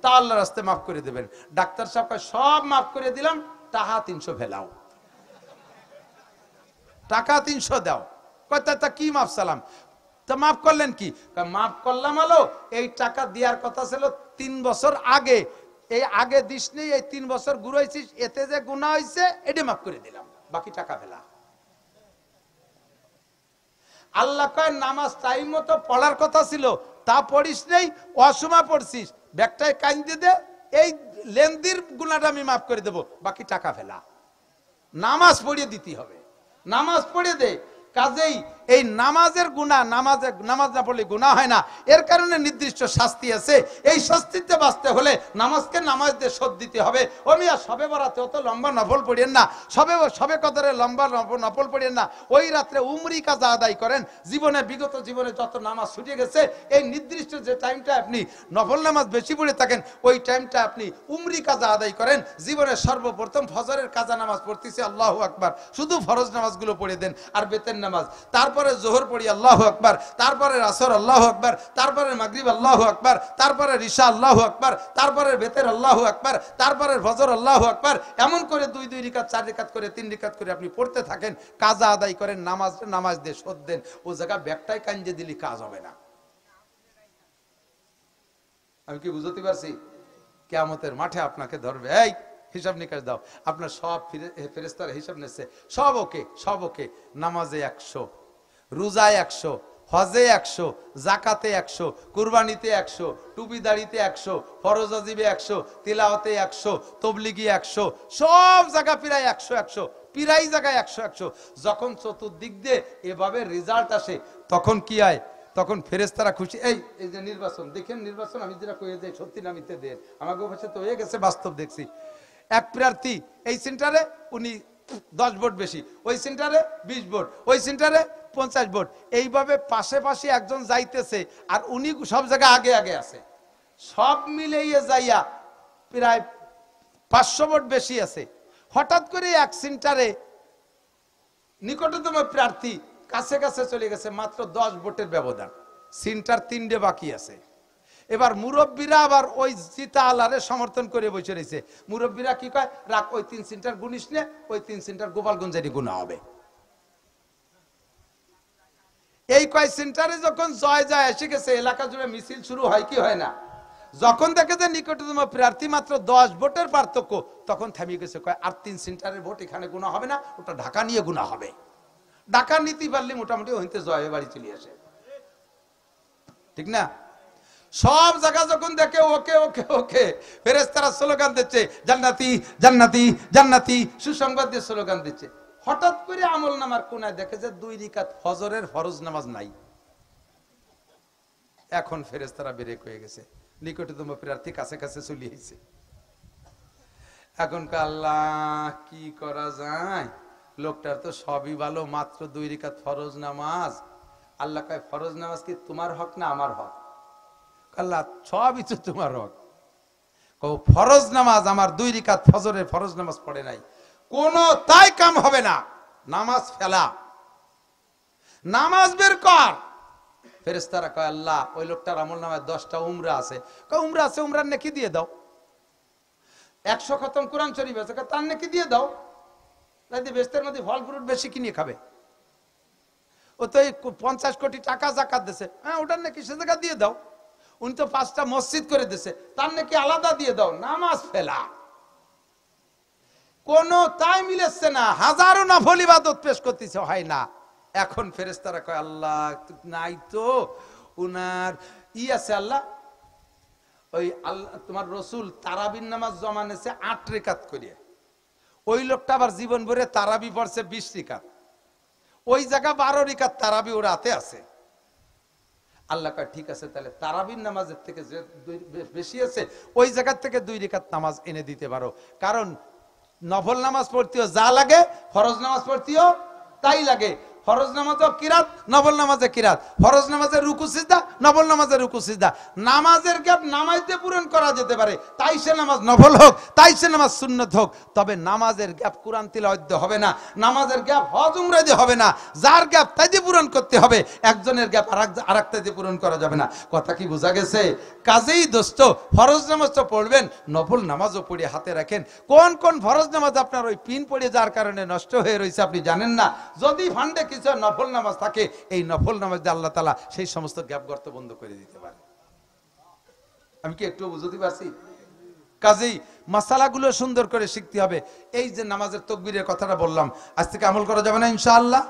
তা আল্লাহর রাস্তায় মাফ করে দেবেন। ডাক্তার সাহেব কয়, সব মাফ করে দিলাম, টাকা 300 ফেলাও, টাকা 300 দাও। কয় তা কি মাফ সালাম? তা মাফ করলেন কি? মাফ করলাম আলো, এই টাকা দেওয়ার কথা ছিল 3 বছর আগে, এই আগে দিস নেই, এই 3 বছর ঘুরাইছিস, এতে যে গুনাহ হয়েছে এটা মাফ করে দিলাম, বাকি টাকা ফেলা। আল্লাহ কয়, নামাজ টাইম মতো পড়ার কথা ছিল, তা পড়িস নেই, অসময় পড়ছিস, ব্যাগটায় কাইন দিয়ে দে, এই লেনদির গুনাহটা আমি মাফ করে দেব, বাকি টাকা ফেলা। নামাজ পড়িয়ে দিতে হবে, নামাজ পড়ে দে। কাজেই এই নামাজের গুনাহ, নামাজ না পড়লে গুনাহ হয় না, এর কারণে নির্দিষ্ট শাস্তি আছে। এই শাস্তিতে বাঁচতে হলে নামাজকে নামাজ দিয়ে শোধ দিতে হবে। ও মিয়া, সবে বরাতে অত লম্বা নফল পড়েন না, সবে কদরে লম্বা নফল পড়েন না, ওই রাত্রে উমরি কাজা আদায় করেন। জীবনে, বিগত জীবনে যত নামাজ ছুটে গেছে, এই নির্দিষ্ট যে টাইমটা আপনি নফল নামাজ বেশি পড়ে থাকেন, ওই টাইমটা আপনি উমরি কাজা আদায় করেন। জীবনে সর্বপ্রথম ফজরের কাজা নামাজ পড়তেছি, আল্লাহু আকবার, শুধু ফরজ নামাজগুলো পড়ে দেন আর বেতের নামাজ। তারপরে জোহর পড়ি আল্লাহু আকবার, তারপরে আসর আল্লাহু আকবার, তারপরে মাগরিব আল্লাহু আকবার, তারপরে ইশা আল্লাহু আকবার, তারপরে বেতের আল্লাহু আকবার, তারপরে ফজর আল্লাহু আকবার। এমন করে 2 রিকাত, 4 রিকাত করে, 3 রিকাত করে আপনি পড়তে থাকেন, কাজা আদায় করেন, নামাজ দিয়ে শোধ দেন। ও জায়গা ব্যাগটাই কাঞ্জে দিলি কাজ হবে না। আমি কি বুঝতে পারছি? কিয়ামতের মাঠে আপনাকে ধরবে, এই হিসাব নিকাশ দাও। আপনার সব ফেরেশতারা হিসাব নিচ্ছে, সব ওকে। নামাজে 100, রোজায় 100, হজে 100, জাকাতে 100, কুরবানিতে 100, টুপি দাড়িতে 100, ফরজ ওয়াজিবে 100, তিলাওয়াতে 100, তবলিগি 100, সব জায়গা প্রায় 100, প্রায় জায়গায় 100। যখন চতুর্দিক দিয়ে এভাবে রেজাল্ট আসে, তখন কি হয়? তখন ফেরেশতারা খুশি। এই যে নির্বাচন দেখেন, নির্বাচন আমি যেটা কয়ে যাই সত্যি নামিতে দেন, আমাকে কাছে তো হয়ে গেছে, বাস্তব দেখছি। এক প্রার্থী এই সেন্টারে উনি 10 ভোট বেশি, ওই সেন্টারে 20 ভোট, ওই সেন্টারে 50 ভোট, এইভাবে পাশে একজন যাইতেছে, আর উনি সব জায়গায় আগে আছে। সব মিলিয়ে যাইয়া প্রায় 500 ভোট বেশি আছে। হঠাৎ করে এক সেন্টারে নিকটতম প্রার্থী কাছে চলে গেছে, মাত্র 10 ভোটের ব্যবধান, সেন্টার 3টে বাকি আছে। এবার মুরব্বীরা আবার ওই জিতা আলারে সমর্থন করে বসে রয়েছে। মুরব্বীরা কি কয়, রাখ, ওই 3 সেন্টার গুনিস নে, ওই 3 সেন্টার গোপালগঞ্জেরই গুণা হবে। এই কয় সেন্টারে যখন জয় এসে গেছে, এলাকা জুড়ে মিছিল শুরু হয় কি হয় না? যখন দেখে যে নিকটতম প্রার্থী মাত্র 10 ভোটের পার্থক্য, তখন থামিয়ে গেছে, কয় আর 3 সেন্টারের ভোট এখানে গুণা হবে না, ওটা ঢাকা নিয়ে গুণা হবে। ঢাকা নিতে পারলে মোটামুটি হইতে জয় বাড়ি চলে আসে, ঠিক না? সব জায়গা যখন দেখে ওকে ফেরেশতারা স্লোগান দিচ্ছে, জান্নাতি জান্নাতি জান্নাতি, সুসংবাদ দিয়ে স্লোগান দিচ্ছে। হঠাৎ করে আমল নামার কোনায় দেখে যে 2 রিকাত ফজরের ফরজ নামাজ নাই। এখন ফেরেশতারা ব্রেক হয়ে গেছে, নিকটতম প্রার্থী কাছে চলে এসেছে। এখন আল্লাহ কি করা যায়? লোকটার তো সবই ভালো, মাত্র 2 রিকাত ফরজ নামাজ। আল্লাহ কয়, ফরজ নামাজ কি তোমার হক না আমার হক? আল্লাহ, সবই তো তোমার হক। ফরজ নামাজ আমার 2 রিকাত ফজরের ফরজ নামাজ পড়ে নাই, কোন তাই কাম হবে না, নামাজ ফেলা, নামাজ বের কর। ফেরেশতারা কয়, আল্লাহ, ওই লোকটার আমল নামায় 10টা উমরা আছে। উমরা আছে, উমরার নেকি দিয়ে দাও। 100 খতম কোরআন শরীফ আছে, তার নেকি দিয়ে দাও। বেস্তের মধ্যে ফল ফ্রুট বেশি কিনে খাবে, ও তো 50 কোটি টাকা যাকাত দিছে, হ্যাঁ, ওটার নাকি সে জায়গা দিয়ে দাও। উনি তো 5টা মসজিদ করে দিছে, তার নাকি আলাদা দিয়ে দাও। নামাজ ফেলা, কোন তাই মিলেছে না, হাজারো নফল ইবাদত পেশ করতেছে, হয় না। এখন ফেরেশতারা কয়, আল্লাহ নাই তো উনার আছে। আল্লাহ, ওই আল্লাহ তোমার রসুল তারাবির নামাজ জমা নেছে 8 রিকাত করিয়ে, ওই লোকটা আবার জীবন ভরে তারাবি পড়ছে 20 রিকাত, ওই জায়গা 12 রিকাত তারাবি ওর হাতে আছে। আল্লাহ কয়, ঠিক আছে, তাহলে তারাবির নামাজের থেকে যে বেশি আছে, ওই জায়গা থেকে 2 রিকাত নামাজ এনে দিতে পারো। কারণ নফল নামাজ পড়তেও যা লাগে, ফরজ নামাজ পড়তেও তাই লাগে। ফরজ নামাজও কিরাত, নফল নামাজে কিরাত। ফরজ নামাজের রুকু সিজদা, নফল নামাজের রুকু সিজদা। নামাজের গ্যাপ নামাজ দিয়ে পূরণ করা যেতে পারে, তাই সে নামাজ নফল হোক, তাই সে নামাজ সুন্নত হোক। তবে নামাজের গ্যাপ কোরআন তিলাওয়াত দিয়ে হবে না, নামাজের গ্যাপ হজ উমরা দিয়ে হবে না। যার গ্যাপ তাই দিয়ে পূরণ করতে হবে, একজনের গ্যাপ আরেকটা দিয়ে পূরণ করা যাবে না। কথা কি বোঝা গেছে? কাজেই দোস্ত, ফরজ নামাজ তো পড়বেন, নফল নামাজও পড়ে হাতে রাখেন। কোন কোন ফরজ নামাজ আপনার ওই পিন পড়ে যাওয়ার কারণে নষ্ট হয়ে রয়েছে আপনি জানেন না। যদি ফান্ডে কিছু নফল নামাজ থাকে, এই নফল নামাজ দিয়ে আল্লাহ তাআলা সেই সমস্ত গ্যাপ গর্ত বন্ধ করে দিতে পারে। আমি কি একটু বুঝতে পারছি? কাজেই মাসালাগুলো সুন্দর করে শিখতে হবে। এই যে নামাজের তাকবীরের কথাটা বললাম, আজ থেকে আমল করা যাবে না ইনশাআল্লাহ।